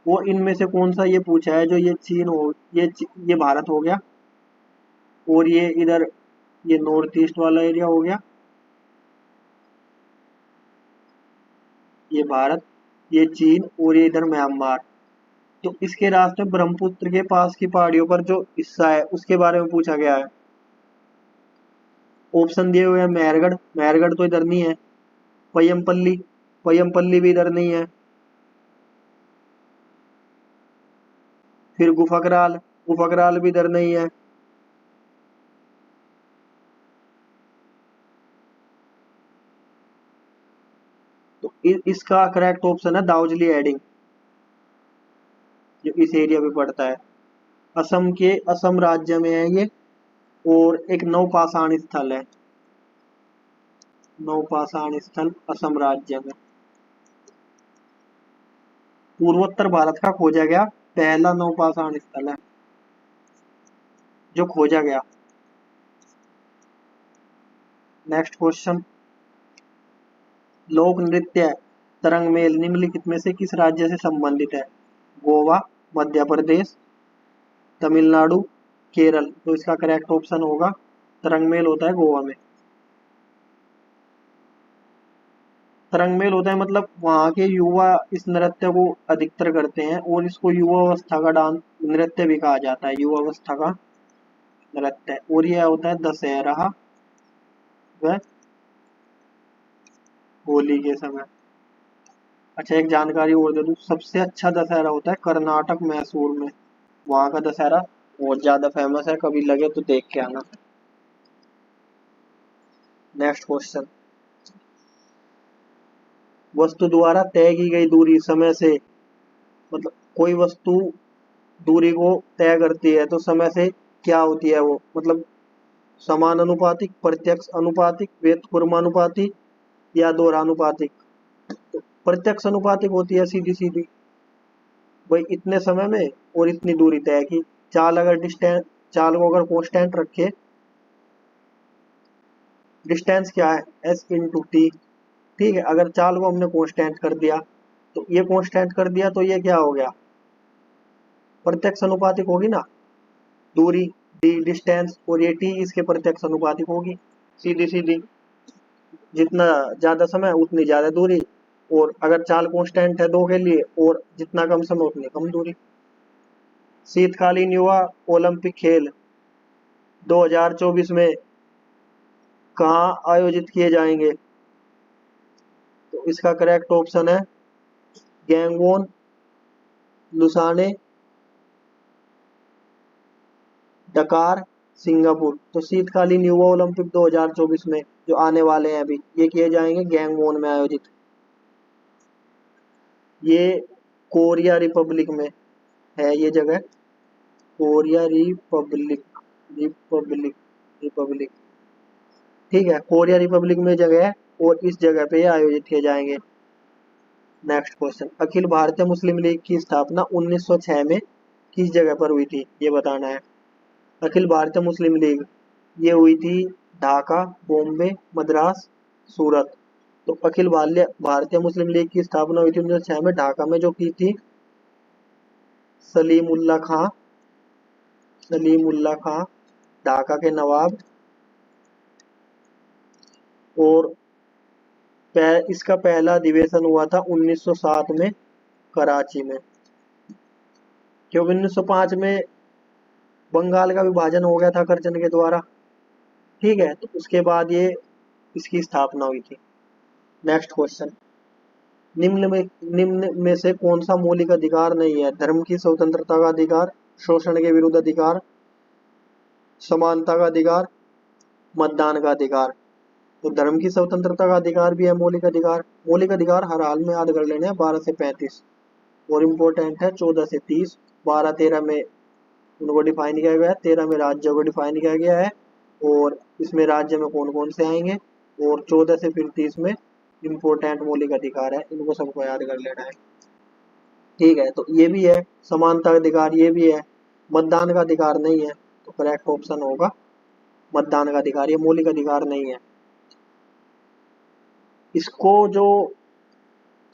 Speaker 1: वो इनमें से कौन सा ये पूछा है, जो ये चीन हो, ये भारत हो गया, और ये इधर ये नॉर्थ ईस्ट वाला एरिया हो गया, ये भारत, ये चीन, और ये इधर म्यांमार। तो इसके रास्ते में ब्रह्मपुत्र के पास की पहाड़ियों पर जो हिस्सा है उसके बारे में पूछा गया है। ऑप्शन दिए हुए हैं मेहरगढ़, मेहरगढ़ तो इधर नहीं है, पय्यमपल्ली, पय्यमपल्ली भी इधर नहीं है, फिर गुफकराल, गुफकराल भी इधर नहीं है, तो इसका करेक्ट ऑप्शन है दाउजली एडिंग, जो इस एरिया में पड़ता है। असम के, असम राज्य में है ये, और एक नवपाषाण स्थल है, नवपाषाण स्थल असम राज्य में। पूर्वोत्तर भारत का खोजा गया पहला नवपाषाण स्थल है जो खोजा गया। नेक्स्ट क्वेश्चन, लोक नृत्य तरंगमेल निम्नलिखित में से किस राज्य से संबंधित है? गोवा, मध्य प्रदेश, तमिलनाडु, केरल। तो इसका करेक्ट ऑप्शन होगा तरंगमेल होता है गोवा में। तरंगमेल होता है मतलब वहाँ के युवा इस नृत्य को अधिकतर करते हैं, और इसको युवा अवस्था का डांस नृत्य भी कहा जाता है, युवा अवस्था का नृत्य। और यह होता है दशहरा व होली के समय। अच्छा, एक जानकारी और दे दूं, सबसे अच्छा दशहरा होता है कर्नाटक मैसूर में, वहाँ का दशहरा बहुत ज्यादा फेमस है, कभी लगे तो देख के आना। नेक्स्ट क्वेश्चन, वस्तु द्वारा तय की गई दूरी समय से, मतलब कोई वस्तु दूरी को तय करती है तो समय से क्या होती है वो, मतलब समानुपातिक, प्रत्यक्ष अनुपातिक, व्युत्क्रमानुपातिक, या दोहरानुपातिक। तो प्रत्यक्ष अनुपातिक होती है सीधी सीधी, भाई इतने समय में और इतनी दूरी तय की। चाल अगर डिस्टेंस, चाल को अगर कांस्टेंट रखे, डिस्टेंस क्या है S इंटू टी। ठीक है। अगर चाल को हमने कांस्टेंट कर दिया तो ये कांस्टेंट कर दिया तो ये क्या हो गया, प्रत्यक्ष अनुपातिक होगी ना, दूरी डी डिस्टेंस, और ये टी इसके प्रत्यक्ष अनुपातिक होगी, सीधी सीधी, जितना ज्यादा समय उतनी ज्यादा दूरी, और अगर चाल कांस्टेंट है दो के लिए, और जितना कम समय उतनी कम दूरी। शीतकालीन युवा ओलंपिक खेल 2024 में कहाँ आयोजित किए जाएंगे? तो इसका करेक्ट ऑप्शन है गैंगवॉन, लुसाने, डकार, सिंगापुर। तो शीतकालीन युवा ओलंपिक 2024 में जो आने वाले हैं अभी, ये किए जाएंगे गैंगवॉन में आयोजित। ये कोरिया रिपब्लिक में है ये जगह, कोरिया रिपब्लिक, रिपब्लिक, रिपब्लिक, ठीक है, कोरिया रिपब्लिक में जगह है, और इस जगह पे ये आयोजित किए जाएंगे। नेक्स्ट क्वेश्चन, अखिल भारतीय मुस्लिम लीग की स्थापना 1906 में किस जगह पर हुई थी, ये बताना है। अखिल भारतीय मुस्लिम लीग ये हुई थी ढाका, बॉम्बे, मद्रास, सूरत। तो अखिल भारतीय मुस्लिम लीग की स्थापना हुई थी 1906 में ढाका में, जो की थी सलीमुल्लाह खां, सलीमुल्लाह खां ढाका के नवाब। और इसका पहला अधिवेशन हुआ था 1907 में कराची में, क्योंकि 1905 में बंगाल का विभाजन हो गया था करजन के द्वारा, ठीक है, तो उसके बाद ये इसकी स्थापना हुई थी। नेक्स्ट क्वेश्चन, निम्न में से कौन सा मौलिक अधिकार नहीं है? धर्म की स्वतंत्रता का अधिकार, शोषण के विरुद्ध अधिकार, समानता का अधिकार, मतदान का अधिकार। तो धर्म की स्वतंत्रता का अधिकार भी है मौलिक अधिकार। मौलिक अधिकार हर हाल में याद कर लेने हैं 12 से 35, और इम्पोर्टेंट है 14 से 30। 12-13 में उनको डिफाइन किया गया है, 13 में राज्यों को डिफाइन किया गया है, और इसमें राज्य में कौन कौन से आएंगे, और 14 से फिर 30 में इम्पोर्टेंट मौलिक अधिकार है, इनको सबको याद कर लेना है, ठीक है। तो ये भी है समानता का अधिकार, ये भी है, मतदान का अधिकार नहीं है, तो करेक्ट ऑप्शन होगा मतदान का अधिकार, ये मौलिक अधिकार नहीं है। इसको जो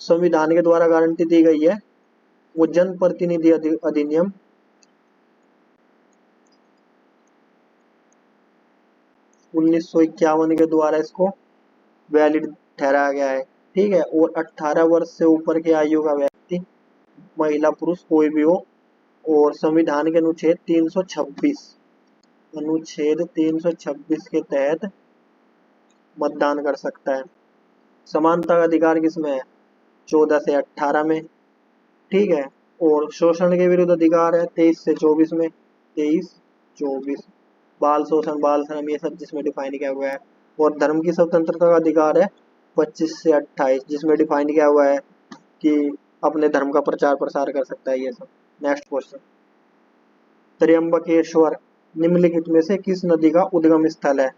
Speaker 1: संविधान के द्वारा गारंटी दी गई है वो जन प्रतिनिधि अधिनियम 1951 के द्वारा इसको वैलिड ठहराया गया है, ठीक है। और 18 वर्ष से ऊपर के आयु का व्यक्ति, महिला पुरुष कोई भी हो, और संविधान के अनुच्छेद 326, अनुच्छेद 326 के तहत मतदान कर सकता है। समानता का अधिकार किसमें है? 14 से 18 में, ठीक है। और शोषण के विरुद्ध अधिकार है 23 से 24 में, 23-24। बाल शोषण, बाल श्रम, ये सब जिसमें डिफाइन किया हुआ है। और धर्म की स्वतंत्रता का अधिकार है 25 से 28, जिसमें डिफाइन किया हुआ है कि अपने धर्म का प्रचार प्रसार कर सकता है ये सब। नेक्स्ट क्वेश्चन, त्र्यंबकेश्वर निम्नलिखित में से किस नदी का उद्गम स्थल है?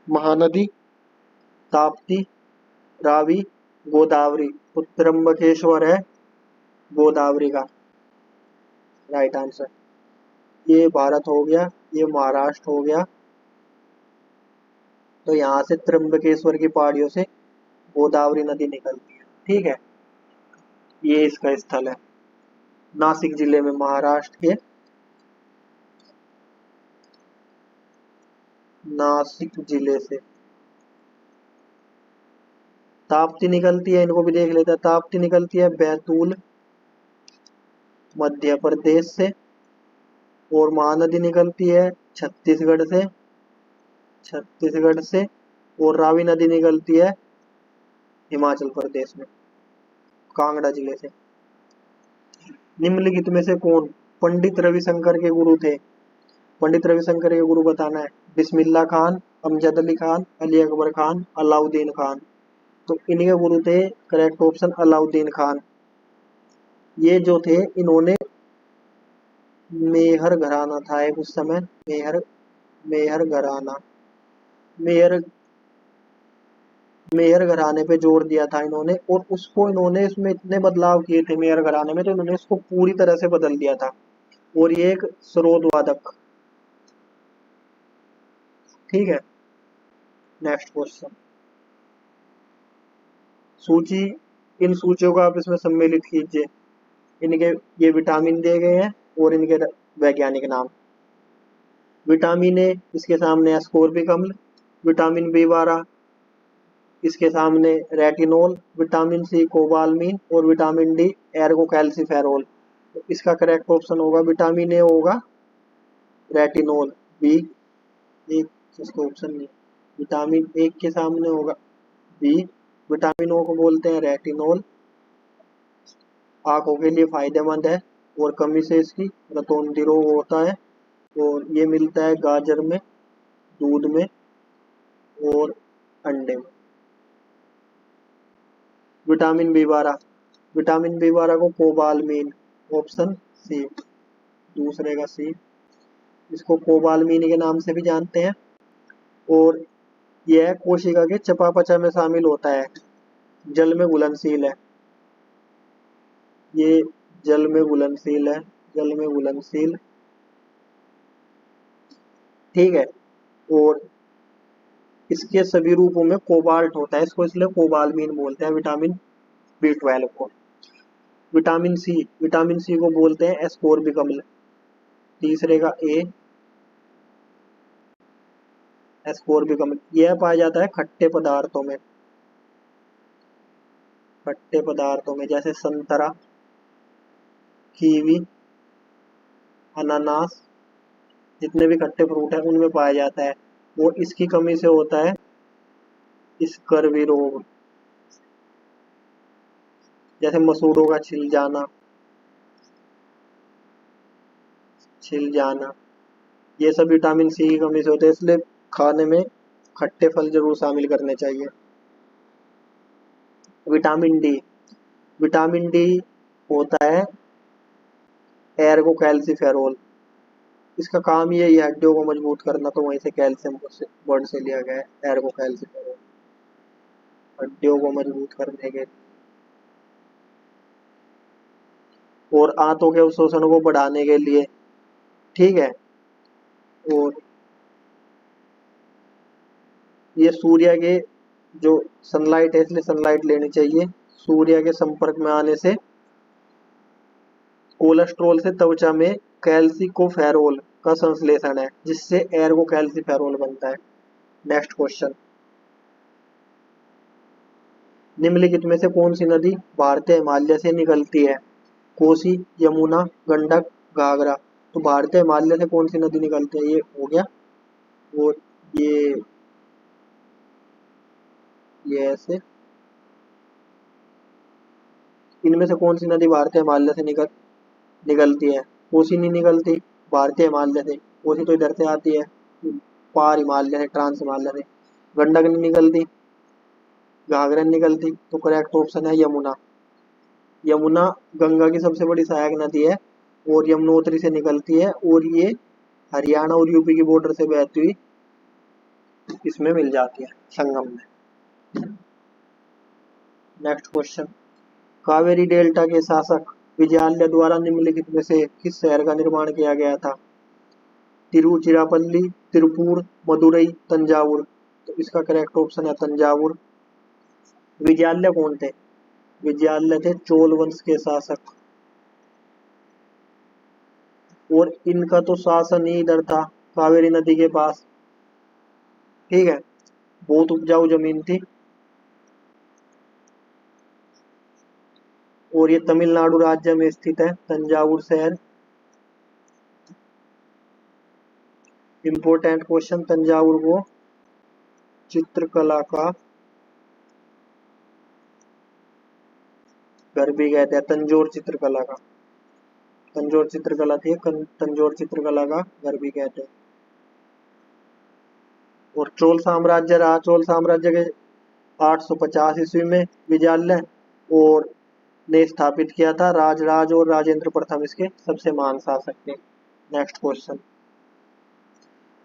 Speaker 1: महानदी, ताप्ती, रावी, गोदावरी। तो त्र्यंबकेश्वर है गोदावरी का राइट आंसर। ये भारत हो गया, ये महाराष्ट्र हो गया। तो यहाँ से त्र्यंबकेश्वर की पहाड़ियों से गोदावरी नदी निकलती है, ठीक है। ये इसका स्थल है नासिक जिले में, महाराष्ट्र के नासिक जिले से ताप्ती निकलती है, इनको भी देख लेते हैं। ताप्ती निकलती है बैतूल मध्य प्रदेश से, और महानदी निकलती है छत्तीसगढ़ से, छत्तीसगढ़ से, और रावी नदी निकलती है हिमाचल प्रदेश में कांगड़ा जिले से। निम्नलिखित में से कौन पंडित रविशंकर के गुरु थे? पंडित रविशंकर के गुरु बताना है। बिस्मिल्लाह खान, अमजद अली खान, अली अकबर खान, अलाउद्दीन खान। तो इनके गुरु थे करेक्ट ऑप्शन अलाउद्दीन खान। ये जो थे इन्होंने मेहर घराना था एक उस समय, मेहर, मेहर घराना, मेहर, मेहर घराने पे जोर दिया था इन्होंने, और उसको इन्होंने इसमें इतने बदलाव किए थे मेहर घराने में, तो इन्होंने इसको पूरी तरह से बदल दिया था। और ये एक सरोद वादक, ठीक है। नेक्स्ट क्वेश्चन, सूची इन सूचियों को आप इसमें सम्मिलित कीजिए। इनके ये विटामिन दिए गए हैं और इनके वैज्ञानिक नाम। विटामिन ए, इसके सामने एस्कोर्बिक अम्ल। विटामिन बी 12, इसके सामने रेटिनोल। विटामिन सी कोबालमीन और विटामिन डी एर्गोकैल्सिफेरॉल। तो इसका करेक्ट ऑप्शन होगा विटामिन ए होगा रेटिनोल। बी एक, इसका ऑप्शन नहीं। विटामिन ए के सामने होगा बी। विटामिन ओ को बोलते हैं रेटिनोल। आंखों के लिए फायदेमंद है और कमी से इसकी रतौंधी रोग होता है। और ये मिलता है गाजर में, दूध में और अंडे में। विटामिन बी 12 को कोबालमीन, ऑप्शन सी, दूसरे का सी। इसको कोबालमीन के नाम से भी जानते हैं। और यह कोशिका के चयापचय में शामिल होता है, जल में घुलनशील है। ये जल में घुलनशील है, जल में घुलनशील, ठीक है। और इसके सभी रूपों में कोबाल्ट होता है, इसको इसलिए कोबालमीन बोलते हैं विटामिन बी 12 को। विटामिन सी को बोलते हैं एस्कोर्बिक अम्ल। तीसरे का ए, एस्कोर्बिक अम्ल। यह पाया जाता है खट्टे पदार्थों में, खट्टे पदार्थों में जैसे संतरा, कीवी, अनानास, जितने भी खट्टे फ्रूट है उनमें पाया जाता है। और इसकी कमी से होता है स्कर्वी रोग, जैसे मसूड़ों का छिल जाना, ये सब विटामिन सी की कमी से होते हैं। इसलिए खाने में खट्टे फल जरूर शामिल करने चाहिए। विटामिन डी होता है एर्गोकैल्सिफेरॉल। इसका काम ये हड्डियों को मजबूत करना, तो वहीं से कैल्शियम वर्ड से लिया गया है एर्गोकैल्सिफेरॉल, हड्डियों को मजबूत करने के। और आंतों के अवशोषण को बढ़ाने के लिए, ठीक है। और ये सूर्य के जो सनलाइट है, इसलिए सनलाइट लेनी चाहिए। सूर्य के संपर्क में आने से कोलेस्ट्रॉल से त्वचा में कैल्सिकोफेरॉल का संश्लेषण है, जिससे एर्गोकैल्सिफेरॉल बनता है। नेक्स्ट क्वेश्चन, निम्नलिखित में से कौन सी नदी भारतीय हिमालय से निकलती है? कोसी, यमुना, गंडक, घाघरा। तो भारतीय हिमालय से कौन सी नदी निकलती है, ये हो गया। और ये ऐसे, इनमें से कौन सी नदी भारतीय हिमालय से निकलती है? कोसी नहीं निकलती भारतीय हिमालय से, कोसी तो इधर से आती है पार हिमालय से, ट्रांस हिमालय से। गंडक नहीं निकलती, घाघरा नहीं निकलती, तो करेक्ट ऑप्शन है यमुना। यमुना गंगा की सबसे बड़ी सहायक नदी है और यमुनोत्री से निकलती है, और ये हरियाणा और यूपी की बॉर्डर से बहती हुई इसमें मिल जाती है, संगम में। नेक्स्ट क्वेश्चन, कावेरी डेल्टा के शासक विजयालय द्वारा निम्नलिखित में से किस शहर का निर्माण किया गया था? तिरुचिरापल्ली, तिरुपुर, मदुरई, तंजावुर। तो इसका करेक्ट ऑप्शन है तंजावुर। विजयालय कौन थे? विजयालय थे चोल वंश के शासक, और इनका तो शासन ही इधर था कावेरी नदी के पास, ठीक है। बहुत उपजाऊ जमीन थी। और ये तमिलनाडु राज्य में स्थित है तंजावुर शहर। इंपॉर्टेंट क्वेश्चन, तंजावुर को चित्रकला का घर भी कहते हैं, तंजौर चित्रकला का, तंजौर चित्रकला थी, तंजौर चित्रकला का घर भी कहते हैं। और चोल साम्राज्य रहा, चोल साम्राज्य के 850 ईस्वी में विजयालय और ने स्थापित किया था। राजराज और राजेंद्र प्रथम इसके सबसे महान शासक थे। नेक्स्ट क्वेश्चन,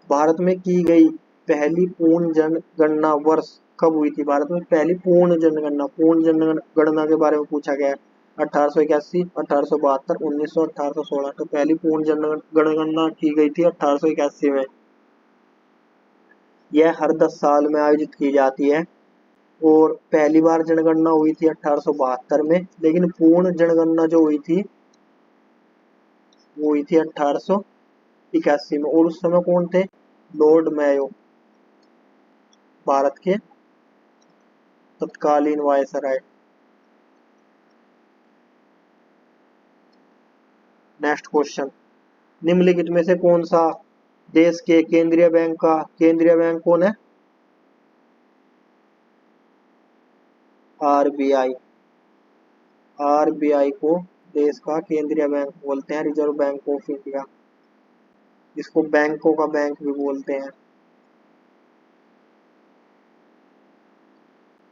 Speaker 1: भारत में की गई पहली पूर्ण जनगणना वर्ष कब हुई थी? भारत में पहली पूर्ण जनगणना के बारे में पूछा गया है। 1881, 1872, 1900, 1816। तो पहली पूर्ण जनगणना की गई थी 1881 में। यह हर 10 साल में आयोजित की जाती है। और पहली बार जनगणना हुई थी 1872 में, लेकिन पूर्ण जनगणना जो हुई थी वो हुई थी 1881 में। और उस समय कौन थे? लॉर्ड मेयो, भारत के तत्कालीन वायसराय। नेक्स्ट क्वेश्चन, निम्नलिखित में से कौन सा देश के केंद्रीय बैंक का केंद्रीय बैंक कौन है? आरबीआई। आरबीआई को देश का केंद्रीय बैंक बोलते हैं, रिजर्व बैंक ऑफ इंडिया, जिसको बैंकों का बैंक भी बोलते हैं,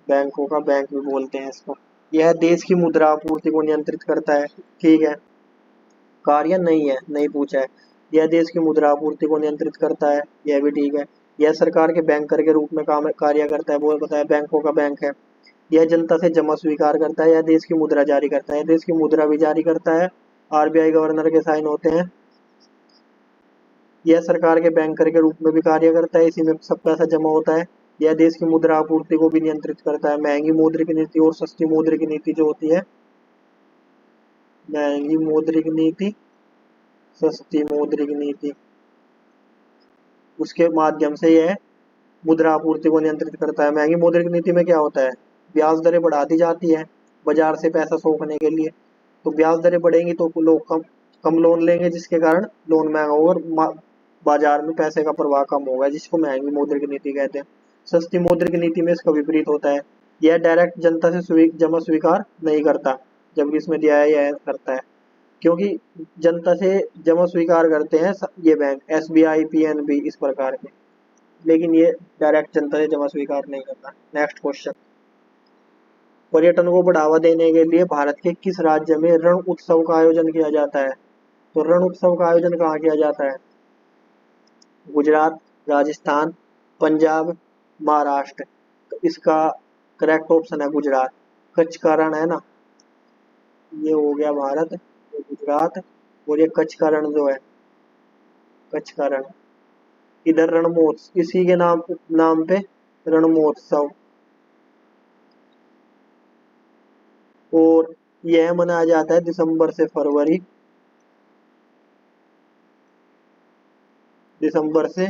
Speaker 1: बैंकों का बैंक भी बोलते हैं इसको। यह देश की मुद्रा आपूर्ति को नियंत्रित करता है। ठीक है, कार्य नहीं है, नहीं पूछा है। यह देश की मुद्रा आपूर्ति को नियंत्रित करता है, यह भी ठीक है। यह सरकार के बैंकर के रूप में काम कार्य करता है, वो बताया बैंकों का बैंक है। यह जनता से जमा स्वीकार करता है, यह देश की मुद्रा जारी करता है, देश की मुद्रा भी जारी करता है। आरबीआई गवर्नर के साइन होते हैं। यह सरकार के बैंकर के रूप में भी कार्य करता है, इसी में सब पैसा जमा होता है। यह देश की मुद्रा आपूर्ति को भी नियंत्रित करता है। महंगी मौद्रिक नीति और सस्ती मौद्रिक नीति जो होती है, महंगी मौद्रिक नीति, सस्ती मौद्रिक नीति, उसके माध्यम से यह मुद्रा आपूर्ति को नियंत्रित करता है। महंगी मौद्रिक नीति में क्या होता है? ब्याज दरें बढ़ा दी जाती है बाजार से पैसा सोखने के लिए। तो ब्याज दरें बढ़ेंगी तो लोग कम कम लोन लेंगे, जिसके कारण लोन महंगा होगा और बाजार में पैसे का प्रवाह कम होगा, जिसको महंगी मौद्रिक नीति कहते हैं। सस्ती मौद्रिक नीति में इसका विपरीत होता है, यह डायरेक्ट जनता से जमा स्वीकार नहीं करता, जबकि इसमें दिया है यह करता है, क्योंकि जनता से जमा स्वीकार करते हैं ये बैंक, एसबीआई, पीएनबी, इस प्रकार के, लेकिन ये डायरेक्ट जनता से जमा स्वीकार नहीं करता। नेक्स्ट क्वेश्चन, पर्यटन को बढ़ावा देने के लिए भारत के किस राज्य में रण उत्सव का आयोजन किया जाता है? तो रण उत्सव का आयोजन कहाँ किया जाता है? गुजरात, राजस्थान, पंजाब, महाराष्ट्र। तो इसका करेक्ट ऑप्शन है गुजरात। कच्छ का रण है ना, ये हो गया भारत, ये गुजरात, और ये कच्छ का रण जो है, कच्छ का रण, इधर रण महोत्सव, इसी के नाम पे रण महोत्सव। और यह मनाया जाता है दिसंबर से फरवरी, दिसंबर से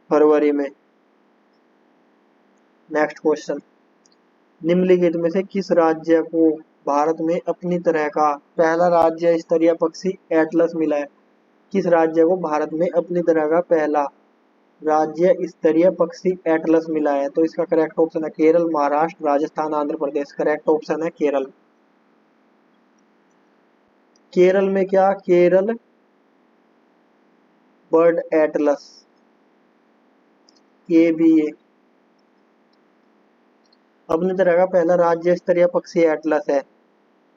Speaker 1: फरवरी में। नेक्स्ट क्वेश्चन, निम्नलिखित में से किस राज्य को भारत में अपनी तरह का पहला राज्य स्तरीय पक्षी एटलस मिला है? किस राज्य को भारत में अपनी तरह का पहला राज्य स्तरीय पक्षी एटलस मिला है? तो इसका करेक्ट ऑप्शन है केरल, महाराष्ट्र, राजस्थान, आंध्र प्रदेश। करेक्ट ऑप्शन है केरल। केरल में क्या? केरल बर्ड एटलस, ये भी है अपनी तरह का पहला राज्य स्तरीय पक्षी एटलस है,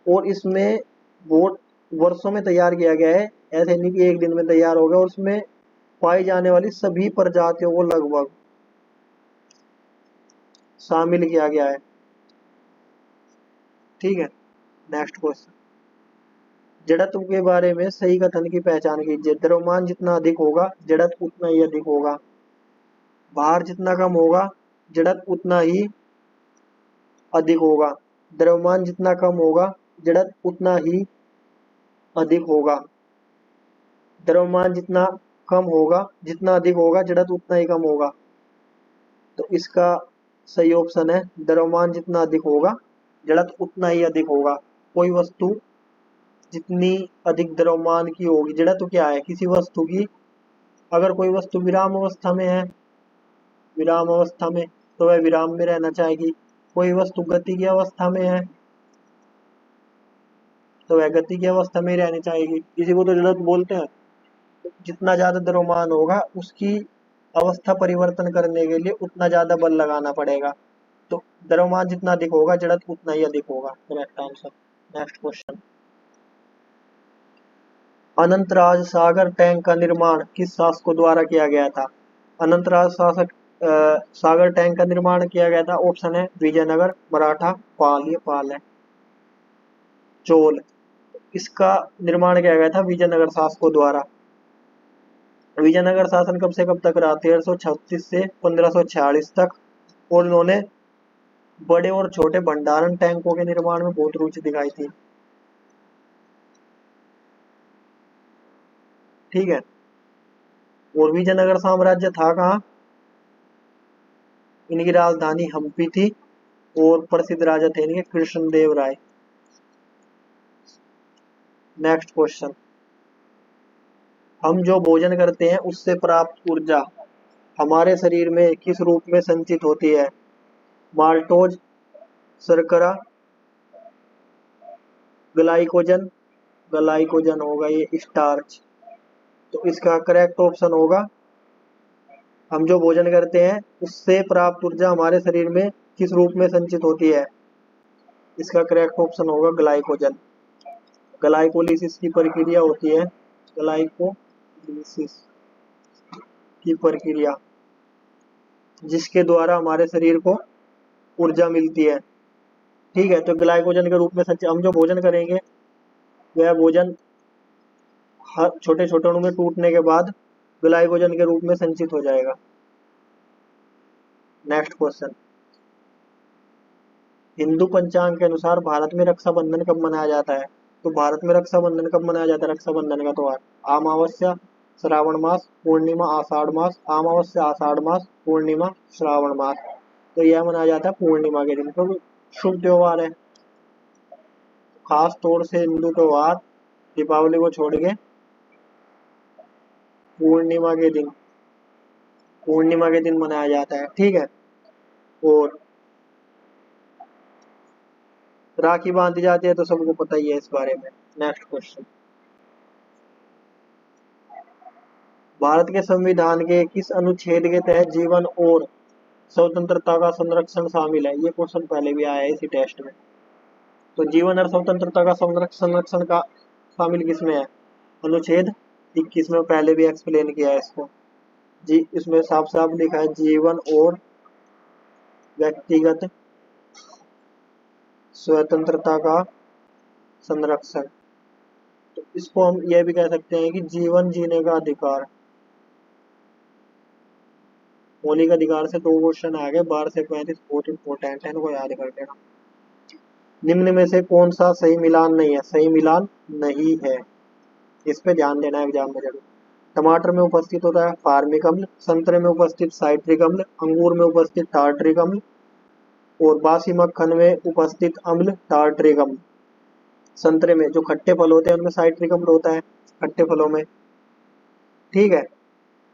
Speaker 1: और इसमें बहुत वर्षों में तैयार किया गया है, ऐसे नहीं कि एक दिन में तैयार हो गया। और उसमें पाई जाने वाली सभी प्रजातियों को लगभग शामिल किया गया है। ठीक है, नेक्स्ट क्वेश्चन, जड़त्व के बारे में सही कथन की पहचान कीजिए। द्रव्यमान जितना अधिक होगा जड़त्व उतना ही अधिक होगा, भार जितना कम होगा जड़त्व उतना ही अधिक होगा, द्रव्यमान जितना कम होगा जड़त्व उतना ही अधिक होगा, द्रव्यमान जितना कम होगा जितना अधिक होगा जड़त्व उतना ही कम होगा। तो इसका सही ऑप्शन है द्रव्यमान जितना अधिक होगा जड़त्व उतना ही अधिक होगा। कोई वस्तु जितनी अधिक द्रव्यमान की होगी, जड़त्व क्या है? किसी वस्तु की, अगर कोई वस्तु विराम अवस्था में है, विराम अवस्था में, तो वह विराम में रहना चाहेगी। कोई वस्तु गति की अवस्था में है तो वह गति की अवस्था में ही रहनी चाहेगी, इसी को तो जड़त्व बोलते हैं। तो जितना ज्यादा द्रव्यमान होगा उसकी अवस्था परिवर्तन करने के लिए उतना ज्यादा बल लगाना पड़ेगा। तो द्रव्यमान जितना अधिक होगा जड़त्व उतना ही अधिक होगा। Correct answer. Next question, Anantraj Sagar tank का निर्माण किस शासकों द्वारा किया गया था? अनंतराज सागर टैंक का निर्माण किया गया था। ऑप्शन है विजयनगर, मराठा, पाल, ये पाल है, चोल। इसका निर्माण किया गया था विजयनगर शासकों द्वारा। विजयनगर शासन कब से कब तक रहा? 1336 से 1546 तक। और इन्होंने बड़े और छोटे भंडारण टैंकों के निर्माण में बहुत रुचि दिखाई थी। ठीक है। और विजयनगर साम्राज्य था कहाँ? इनकी राजधानी हम्पी थी और प्रसिद्ध राजा थे इनके कृष्णदेव राय। नेक्स्ट क्वेश्चन, हम जो भोजन करते हैं उससे प्राप्त ऊर्जा हमारे शरीर में किस रूप में संचित होती है? माल्टोज, शर्करा, ग्लाइकोजन, ग्लाइकोजन होगा ये, स्टार्च। तो इसका करेक्ट ऑप्शन होगा, हम जो भोजन करते हैं उससे प्राप्त ऊर्जा हमारे शरीर में किस रूप में संचित होती है? इसका करेक्ट ऑप्शन होगा ग्लाइकोजन। ग्लाइकोलिसिस की प्रक्रिया होती है, ग्लाइकोलिसिस की प्रक्रिया, जिसके द्वारा हमारे शरीर को ऊर्जा मिलती है। ठीक है। तो ग्लाइकोजन के रूप में संचित, हम जो भोजन करेंगे वह भोजन हर छोटे छोटे अणु में टूटने के बाद ग्लाइकोजन के रूप में संचित हो जाएगा। नेक्स्ट क्वेश्चन, हिंदू पंचांग के अनुसार भारत में रक्षाबंधन कब मनाया जाता है? तो भारत में रक्षाबंधन कब मनाया जाता है? रक्षाबंधन का त्योहार अमावस्या, श्रावण मास, पूर्णिमा, आषाढ़ मास, अमावस्या, आषाढ़ मास, पूर्णिमा, श्रावण मास। तो यह मनाया जाता है पूर्णिमा के दिन, तो शुभ त्योहार है। खास तौर से हिंदू त्योहार दीपावली को छोड़ के पूर्णिमा के दिन, पूर्णिमा के दिन मनाया जाता है। ठीक है। और राखी बांधी जाती है तो सबको पता ही है इस बारे में। नेक्स्ट क्वेश्चन, भारत के संविधान के किस अनुच्छेद के तहत जीवन और स्वतंत्रता का संरक्षण शामिल है? ये क्वेश्चन पहले भी आया है इसी टेस्ट में। तो जीवन और स्वतंत्रता का संरक्षण का शामिल किसमें है? अनुच्छेद 21 में, पहले भी एक्सप्लेन किया है इसको जी। इसमें साफ साफ लिखा है जीवन और व्यक्तिगत स्वतंत्रता का संरक्षण। तो इसको हम यह भी कह सकते हैं कि जीवन जीने का अधिकार। मौलिक अधिकार से दो क्वेश्चन आ गए, 12 से 35 बहुत इंपॉर्टेंट है, इनको याद कर लेना। निम्न में से कौन सा सही मिलान नहीं है? सही मिलान नहीं है, इस पे ध्यान देना एग्जाम में जरूर। टमाटर में उपस्थित होता है फार्मिक अम्ल, संतरे में उपस्थित साइट्रिक अम्ल, अंगूर में उपस्थित टार्ट्रिक अम्ल, और बासी मक्खन में उपस्थित अम्ल टार्ट्रिक अम्ल। संतरे में जो खट्टे फल होते हैं उनमें साइट्रिक अम्ल होता है, खट्टे फलों में। ठीक है।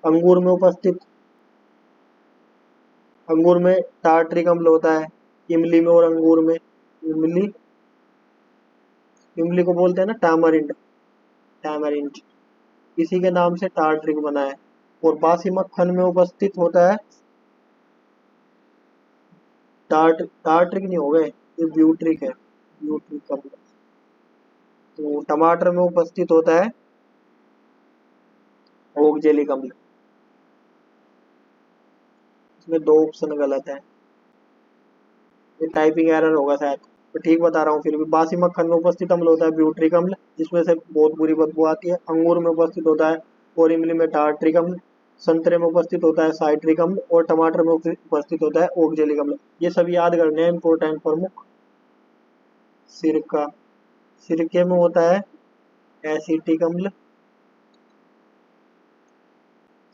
Speaker 1: अंगूर में उपस्थित, अंगूर में टार्ट्रिक अम्ल होता है, इमली में और अंगूर में। इमली, इमली को बोलते हैं ना टैमरिंड, टैमरिंड, इसी के नाम से टार्ट्रिक बना है। और बासी मक्खन में उपस्थित होता है टार्ट्रिक नहीं हो गए, ये ब्यूट्रिक है, ब्यूट्रिक अम्ल। तो टमाटर में उपस्थित होता है ओक्जेलिक अम्ल। इसमें दो ऑप्शन गलत है, ये टाइपिंग एरर होगा शायद, तो ठीक बता रहा हूँ फिर भी। बासी मक्खन में उपस्थित अम्ल होता है ब्यूट्रिक अम्ल, जिसमें से बहुत बुरी बदबू आती है। अंगूर में उपस्थित होता है, और इमली में टार्ट्रिक अम्ल। संतरे में उपस्थित होता है साइट्रिक अम्ल, और टमाटर में उपस्थित होता है ओक्जेलिक अम्ल। ये सब याद करने हैं, इंपॉर्टेंट प्रमुख। सिरका, सिरके में होता है एसिटिक अम्ल।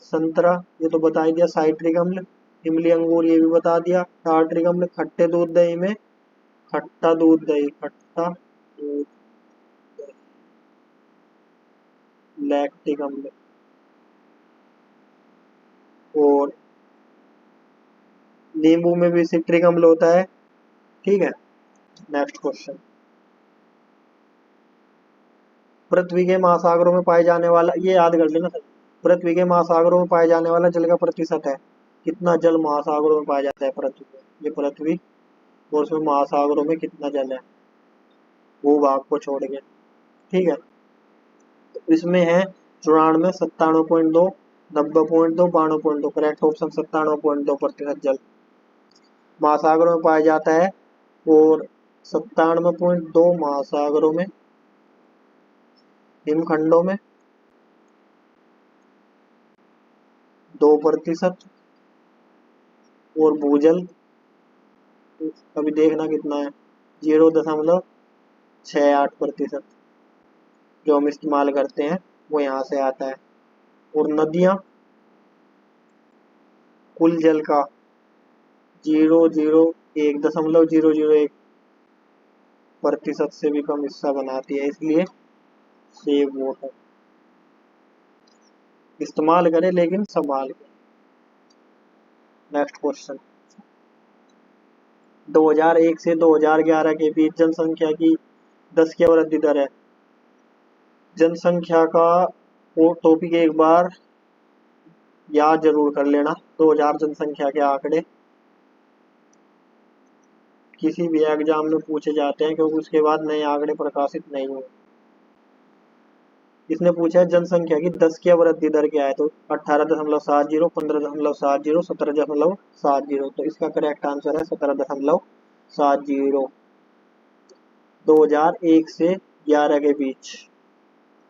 Speaker 1: संतरा ये तो बता ही दिया, साइट्रिक अम्ल। इमली अंगूर ये भी बता दिया, टार्ट्रिक अम्ल। खट्टे दूध दही में, खट्टा दूध दही, खट्टा दूध, लैक्टिक अम्ल। और नींबू में भी सिट्रिक अम्ल होता है। ठीक है। नेक्स्ट क्वेश्चन, पृथ्वी के महासागरों में पाए जाने वाला, ये याद कर लेना सर, पृथ्वी के महासागरों में पाए जाने वाला जल का प्रतिशत है। कितना जल महासागरों में पाया जाता है पृथ्वी में? ये पृथ्वी, और उसमें महासागरों में कितना जल है भूभाग को छोड़ के। ठीक है। तो इसमें है 94, 97.2, 90.2, 92.2। करेक्ट ऑप्शन 97.2% जल महासागरों में पाया जाता है। और 97.2 महासागरों में, हिमखंडों में 2%, और भूजल अभी देखना कितना है, 0.68% जो हम इस्तेमाल करते हैं वो यहाँ से आता है। और नदियाँ, कुल जल का 0.001% से भी कम हिस्सा बनाती है, इसलिए सेव वाटर। इस्तेमाल करें लेकिन संभाल के। नेक्स्ट क्वेश्चन, 2001 से 2011 के बीच जनसंख्या की 10 की वृद्धि दर है। जनसंख्या का वो टॉपिक एक बार याद जरूर कर लेना। 2000 जनसंख्या के आंकड़े किसी भी एग्जाम में पूछे जाते हैं, क्योंकि उसके बाद नए आंकड़े प्रकाशित नहीं हुए। इसने पूछा है जनसंख्या की 10 की वृद्धि दर क्या है, तो 18.70, 15.70, 17.70। तो इसका करेक्ट आंसर है 17.70। 2001 से 11 के बीच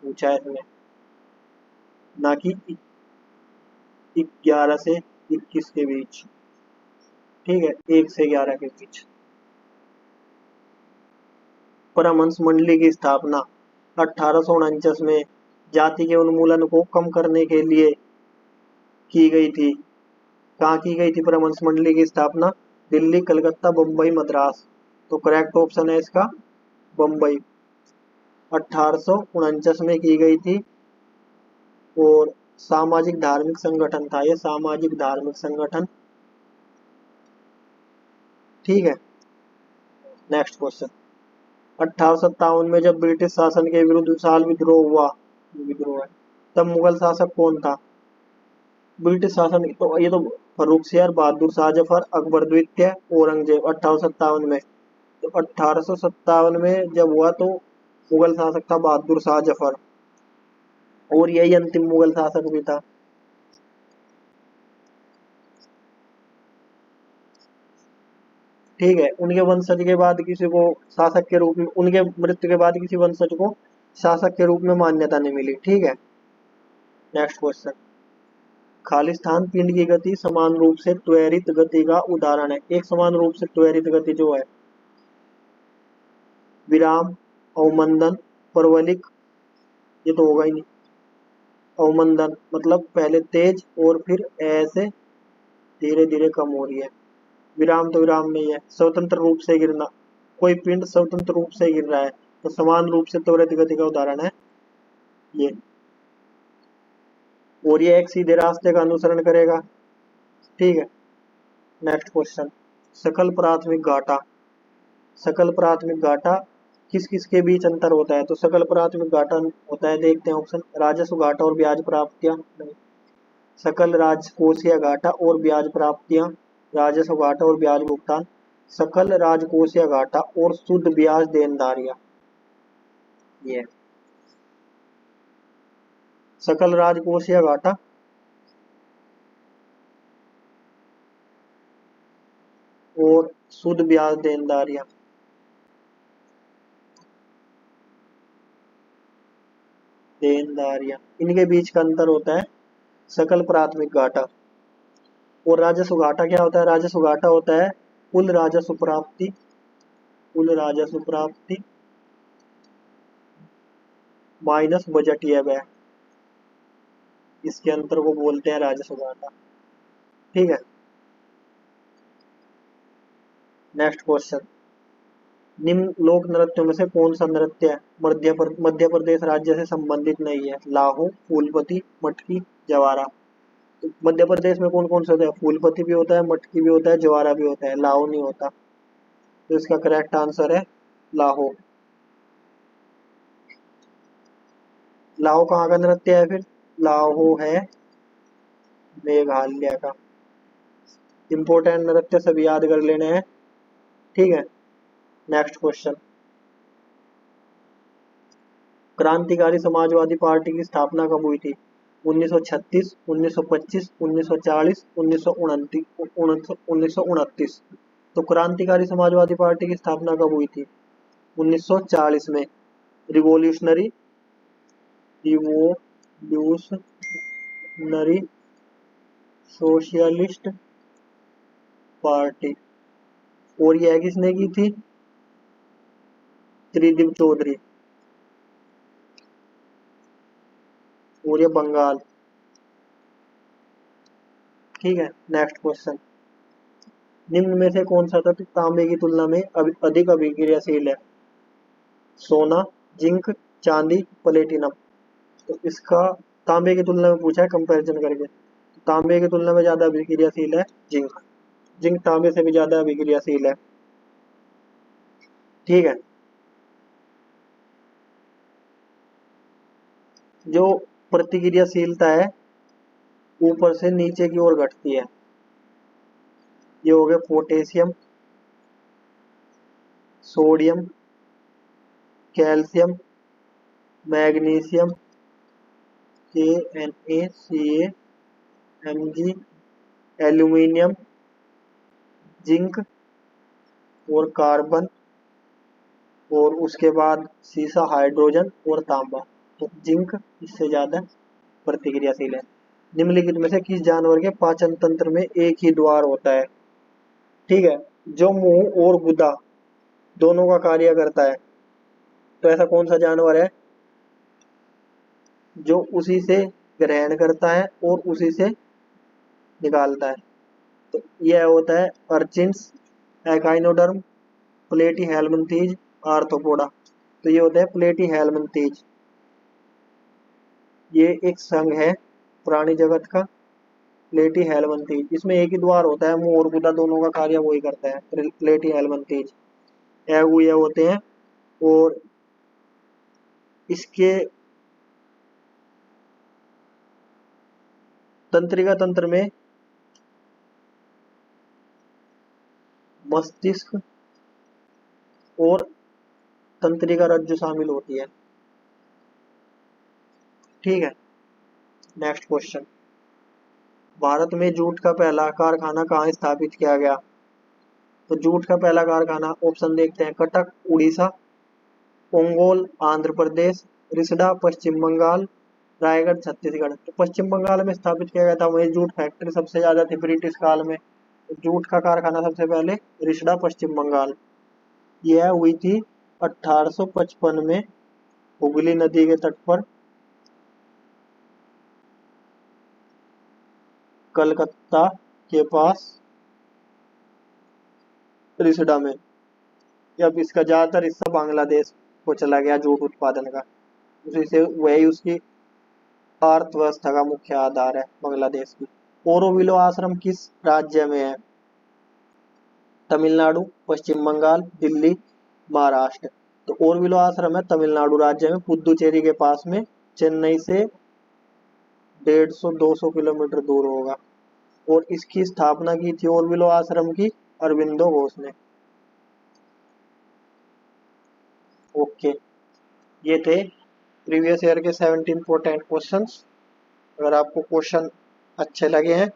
Speaker 1: पूछा है इसने, ना कि 11 से 21 के बीच। ठीक है, 1 से 11 के बीच। परमहंस मंडली की स्थापना 1849 में जाति के उन्मूलन को कम करने के लिए की गई थी। कहाँ की गई थी परमहंस मंडली की स्थापना? दिल्ली, कलकत्ता, बम्बई, मद्रास। तो करेक्ट ऑप्शन है इसका बम्बई। 1849 में की गई थी। और सामाजिक धार्मिक संगठन था ये, सामाजिक धार्मिक संगठन। ठीक है, नेक्स्ट क्वेश्चन, 1857 में जब ब्रिटिश शासन के विरुद्ध विशाल विद्रोह है, तब मुगल शासक कौन था? ब्रिटिश शासन तो ये तो फर्रुखसियार, बहादुर शाह जफर, अकबर द्वितीय, औरंगजेब। 1857 में, तो 1857 में जब हुआ तो मुगल शासक था बहादुर शाह जफर, और यही अंतिम मुगल शासक भी था। ठीक है, उनके वंशज के बाद किसी को शासक के रूप में, उनके मृत्यु के बाद किसी वंशज को शासक के रूप में मान्यता नहीं मिली। ठीक है, नेक्स्ट क्वेश्चन, खालिस्तान पिंड की गति समान रूप से त्वरित गति का उदाहरण है। एक समान रूप से त्वरित गति जो है, विराम, अवमंदन, परवलिक, ये तो होगा ही नहीं। अवमंदन मतलब पहले तेज और फिर ऐसे धीरे धीरे कम हो रही है। विराम तो विराम नहीं है। स्वतंत्र रूप से गिरना, कोई पिंड स्वतंत्र रूप से गिर रहा है, तो समान रूप से त्वरित गति का उदाहरण है ये। और ये एक सीधे रास्ते का अनुसरण करेगा। ठीक है, नेक्स्ट क्वेश्चन, सकल प्राथमिक घाटा। सकल प्राथमिक घाटा किस किस के बीच अंतर होता है? तो सकल प्राथमिक घाटा होता है, देखते हैं ऑप्शन, राजस्व घाटा और ब्याज प्राप्तियां नहीं, सकल राजकोषीय घाटा और ब्याज प्राप्तियां, राजस्व घाटा और ब्याज भुगतान, सकल राजकोषीय घाटा और शुद्ध ब्याज देनदारियां। ये सकल राजकोषीय घाटा और शुद्ध ब्याज देनदारियां। इनके बीच का अंतर होता है सकल प्राथमिक घाटा। और राजस्व घाटा क्या होता है? राजस्व घाटा होता है कुल राजस्व प्राप्ति, कुल राजस्व प्राप्ति माइनस बजटीय व्यय, इसके अंतर को बोलते हैं राजस्व घाटा। ठीक है, नेक्स्ट क्वेश्चन, निम्न लोक नृत्यों में से कौन सा नृत्य मध्य प्रदेश राज्य से संबंधित नहीं है? लाहू, फूलपति, मटकी, जवारा। तो मध्य प्रदेश में कौन कौन सा होता है? फूलपति भी होता है, मटकी भी होता है, जवारा भी होता है, लाहू नहीं होता। तो इसका करेक्ट आंसर है लाहू। लाहू कहाँ का नृत्य है फिर? लाहू है मेघालय का। इंपोर्टेंट नृत्य सभी याद कर लेने हैं। ठीक है, नेक्स्ट क्वेश्चन, क्रांतिकारी समाजवादी पार्टी की स्थापना कब हुई थी? 1936, 1925, 1940, 1929। तो क्रांतिकारी समाजवादी पार्टी की स्थापना कब हुई थी? 1940 में। रिवोल्यूशनरी और यह किसने की थी? त्रिदिव चौधरी। और ये बंगाल। ठीक है, नेक्स्ट क्वेश्चन। निम्न में से कौन सा तत्व तांबे की तुलना में अधिक अभिक्रियाशील है? सोना, जिंक, चांदी, प्लेटिनम। तो इसका तांबे की तुलना में पूछा है कंपैरिजन करके। तांबे की तुलना में ज्यादा अभिक्रियाशील है जिंक। जिंक तांबे से भी ज्यादा अभिक्रियाशील है। ठीक है, जो प्रतिक्रियाशीलता है ऊपर से नीचे की ओर घटती है। ये हो गया potassium, sodium, calcium, magnesium, KNaCl, Mg, aluminium, zinc और कार्बन, और उसके बाद सीसा, हाइड्रोजन और तांबा। तो जिंक इससे ज्यादा प्रतिक्रियाशील है। निम्नलिखित में से किस जानवर के पाचन तंत्र में एक ही द्वार होता है? ठीक है, जो मुंह और गुदा दोनों का कार्य करता है। तो ऐसा कौन सा जानवर है जो उसी से ग्रहण करता है और उसी से निकालता है? तो यह होता है अर्चिन्स, एकाइनोडर्म, प्लेटी हेलमिंथीज, आर्थ्रोपोडा। तो ये होता है प्लेटी हेलमिंथीज। ये एक संघ है प्राणी जगत का, प्लेटी हेलमिंथीज। इसमें एक ही द्वार होता है, मुंह और गुदा दोनों का कार्य वही करता है, प्लेटी हेलमिंथीज। ये होते हैं। और इसके तंत्रिका तंत्र में मस्तिष्क और तंत्रिका रज्जु शामिल होती है। ठीक है, नेक्स्ट क्वेश्चन। भारत में जूट का पहला कारखाना कहाँ स्थापित किया गया? तो जूट का पहला कारखाना, ऑप्शन देखते हैं, कटक उड़ीसा, ओंगोल आंध्र प्रदेश, रिसडा पश्चिम बंगाल, रायगढ़ छत्तीसगढ़। तो पश्चिम बंगाल में स्थापित किया गया था। वही जूट फैक्ट्री सबसे ज्यादा थी ब्रिटिश काल में। तो जूट का कारखाना सबसे पहले रिसडा पश्चिम बंगाल। यह हुई थी 1855 में हुगली नदी के तट पर, कलकत्ता के पास रिसडा में। अब इसका ज्यादातर हिस्सा बांग्लादेश को चला गया जूट उत्पादन का। उसी से वही उसकी अर्थव्यवस्था का मुख्य आधार है बांग्लादेश की। ओरोविलो आश्रम किस राज्य में है? तमिलनाडु, पश्चिम बंगाल, दिल्ली, महाराष्ट्र। तो ओरोविलो आश्रम है तमिलनाडु राज्य में, पुदुचेरी के पास में, चेन्नई से 150-200 किलोमीटर दूर होगा। और इसकी स्थापना की थी ओरोविलो आश्रम की अरविंदो घोष ने। ओके, ये थे प्रीवियस ईयर के 17 इंपॉर्टेंट क्वेश्चंस। अगर आपको क्वेश्चन अच्छे लगे हैं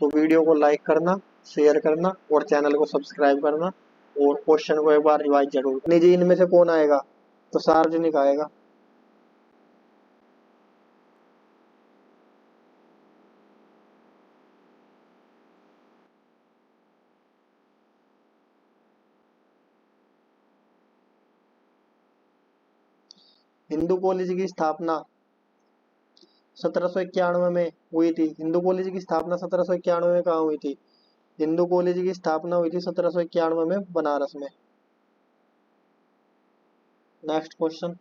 Speaker 1: तो वीडियो को लाइक करना, शेयर करना और चैनल को सब्सक्राइब करना। और क्वेश्चन को एक बार रिवाइज जरूर करना। जी, इनमें से कौन आएगा? तो सार्वजनिक आएगा। हिंदू कॉलेज की स्थापना 1791 में हुई थी। हिंदू कॉलेज की स्थापना 1791 में कहाँ हुई थी? हिंदू कॉलेज की स्थापना हुई थी 1791 में बनारस में। Next question.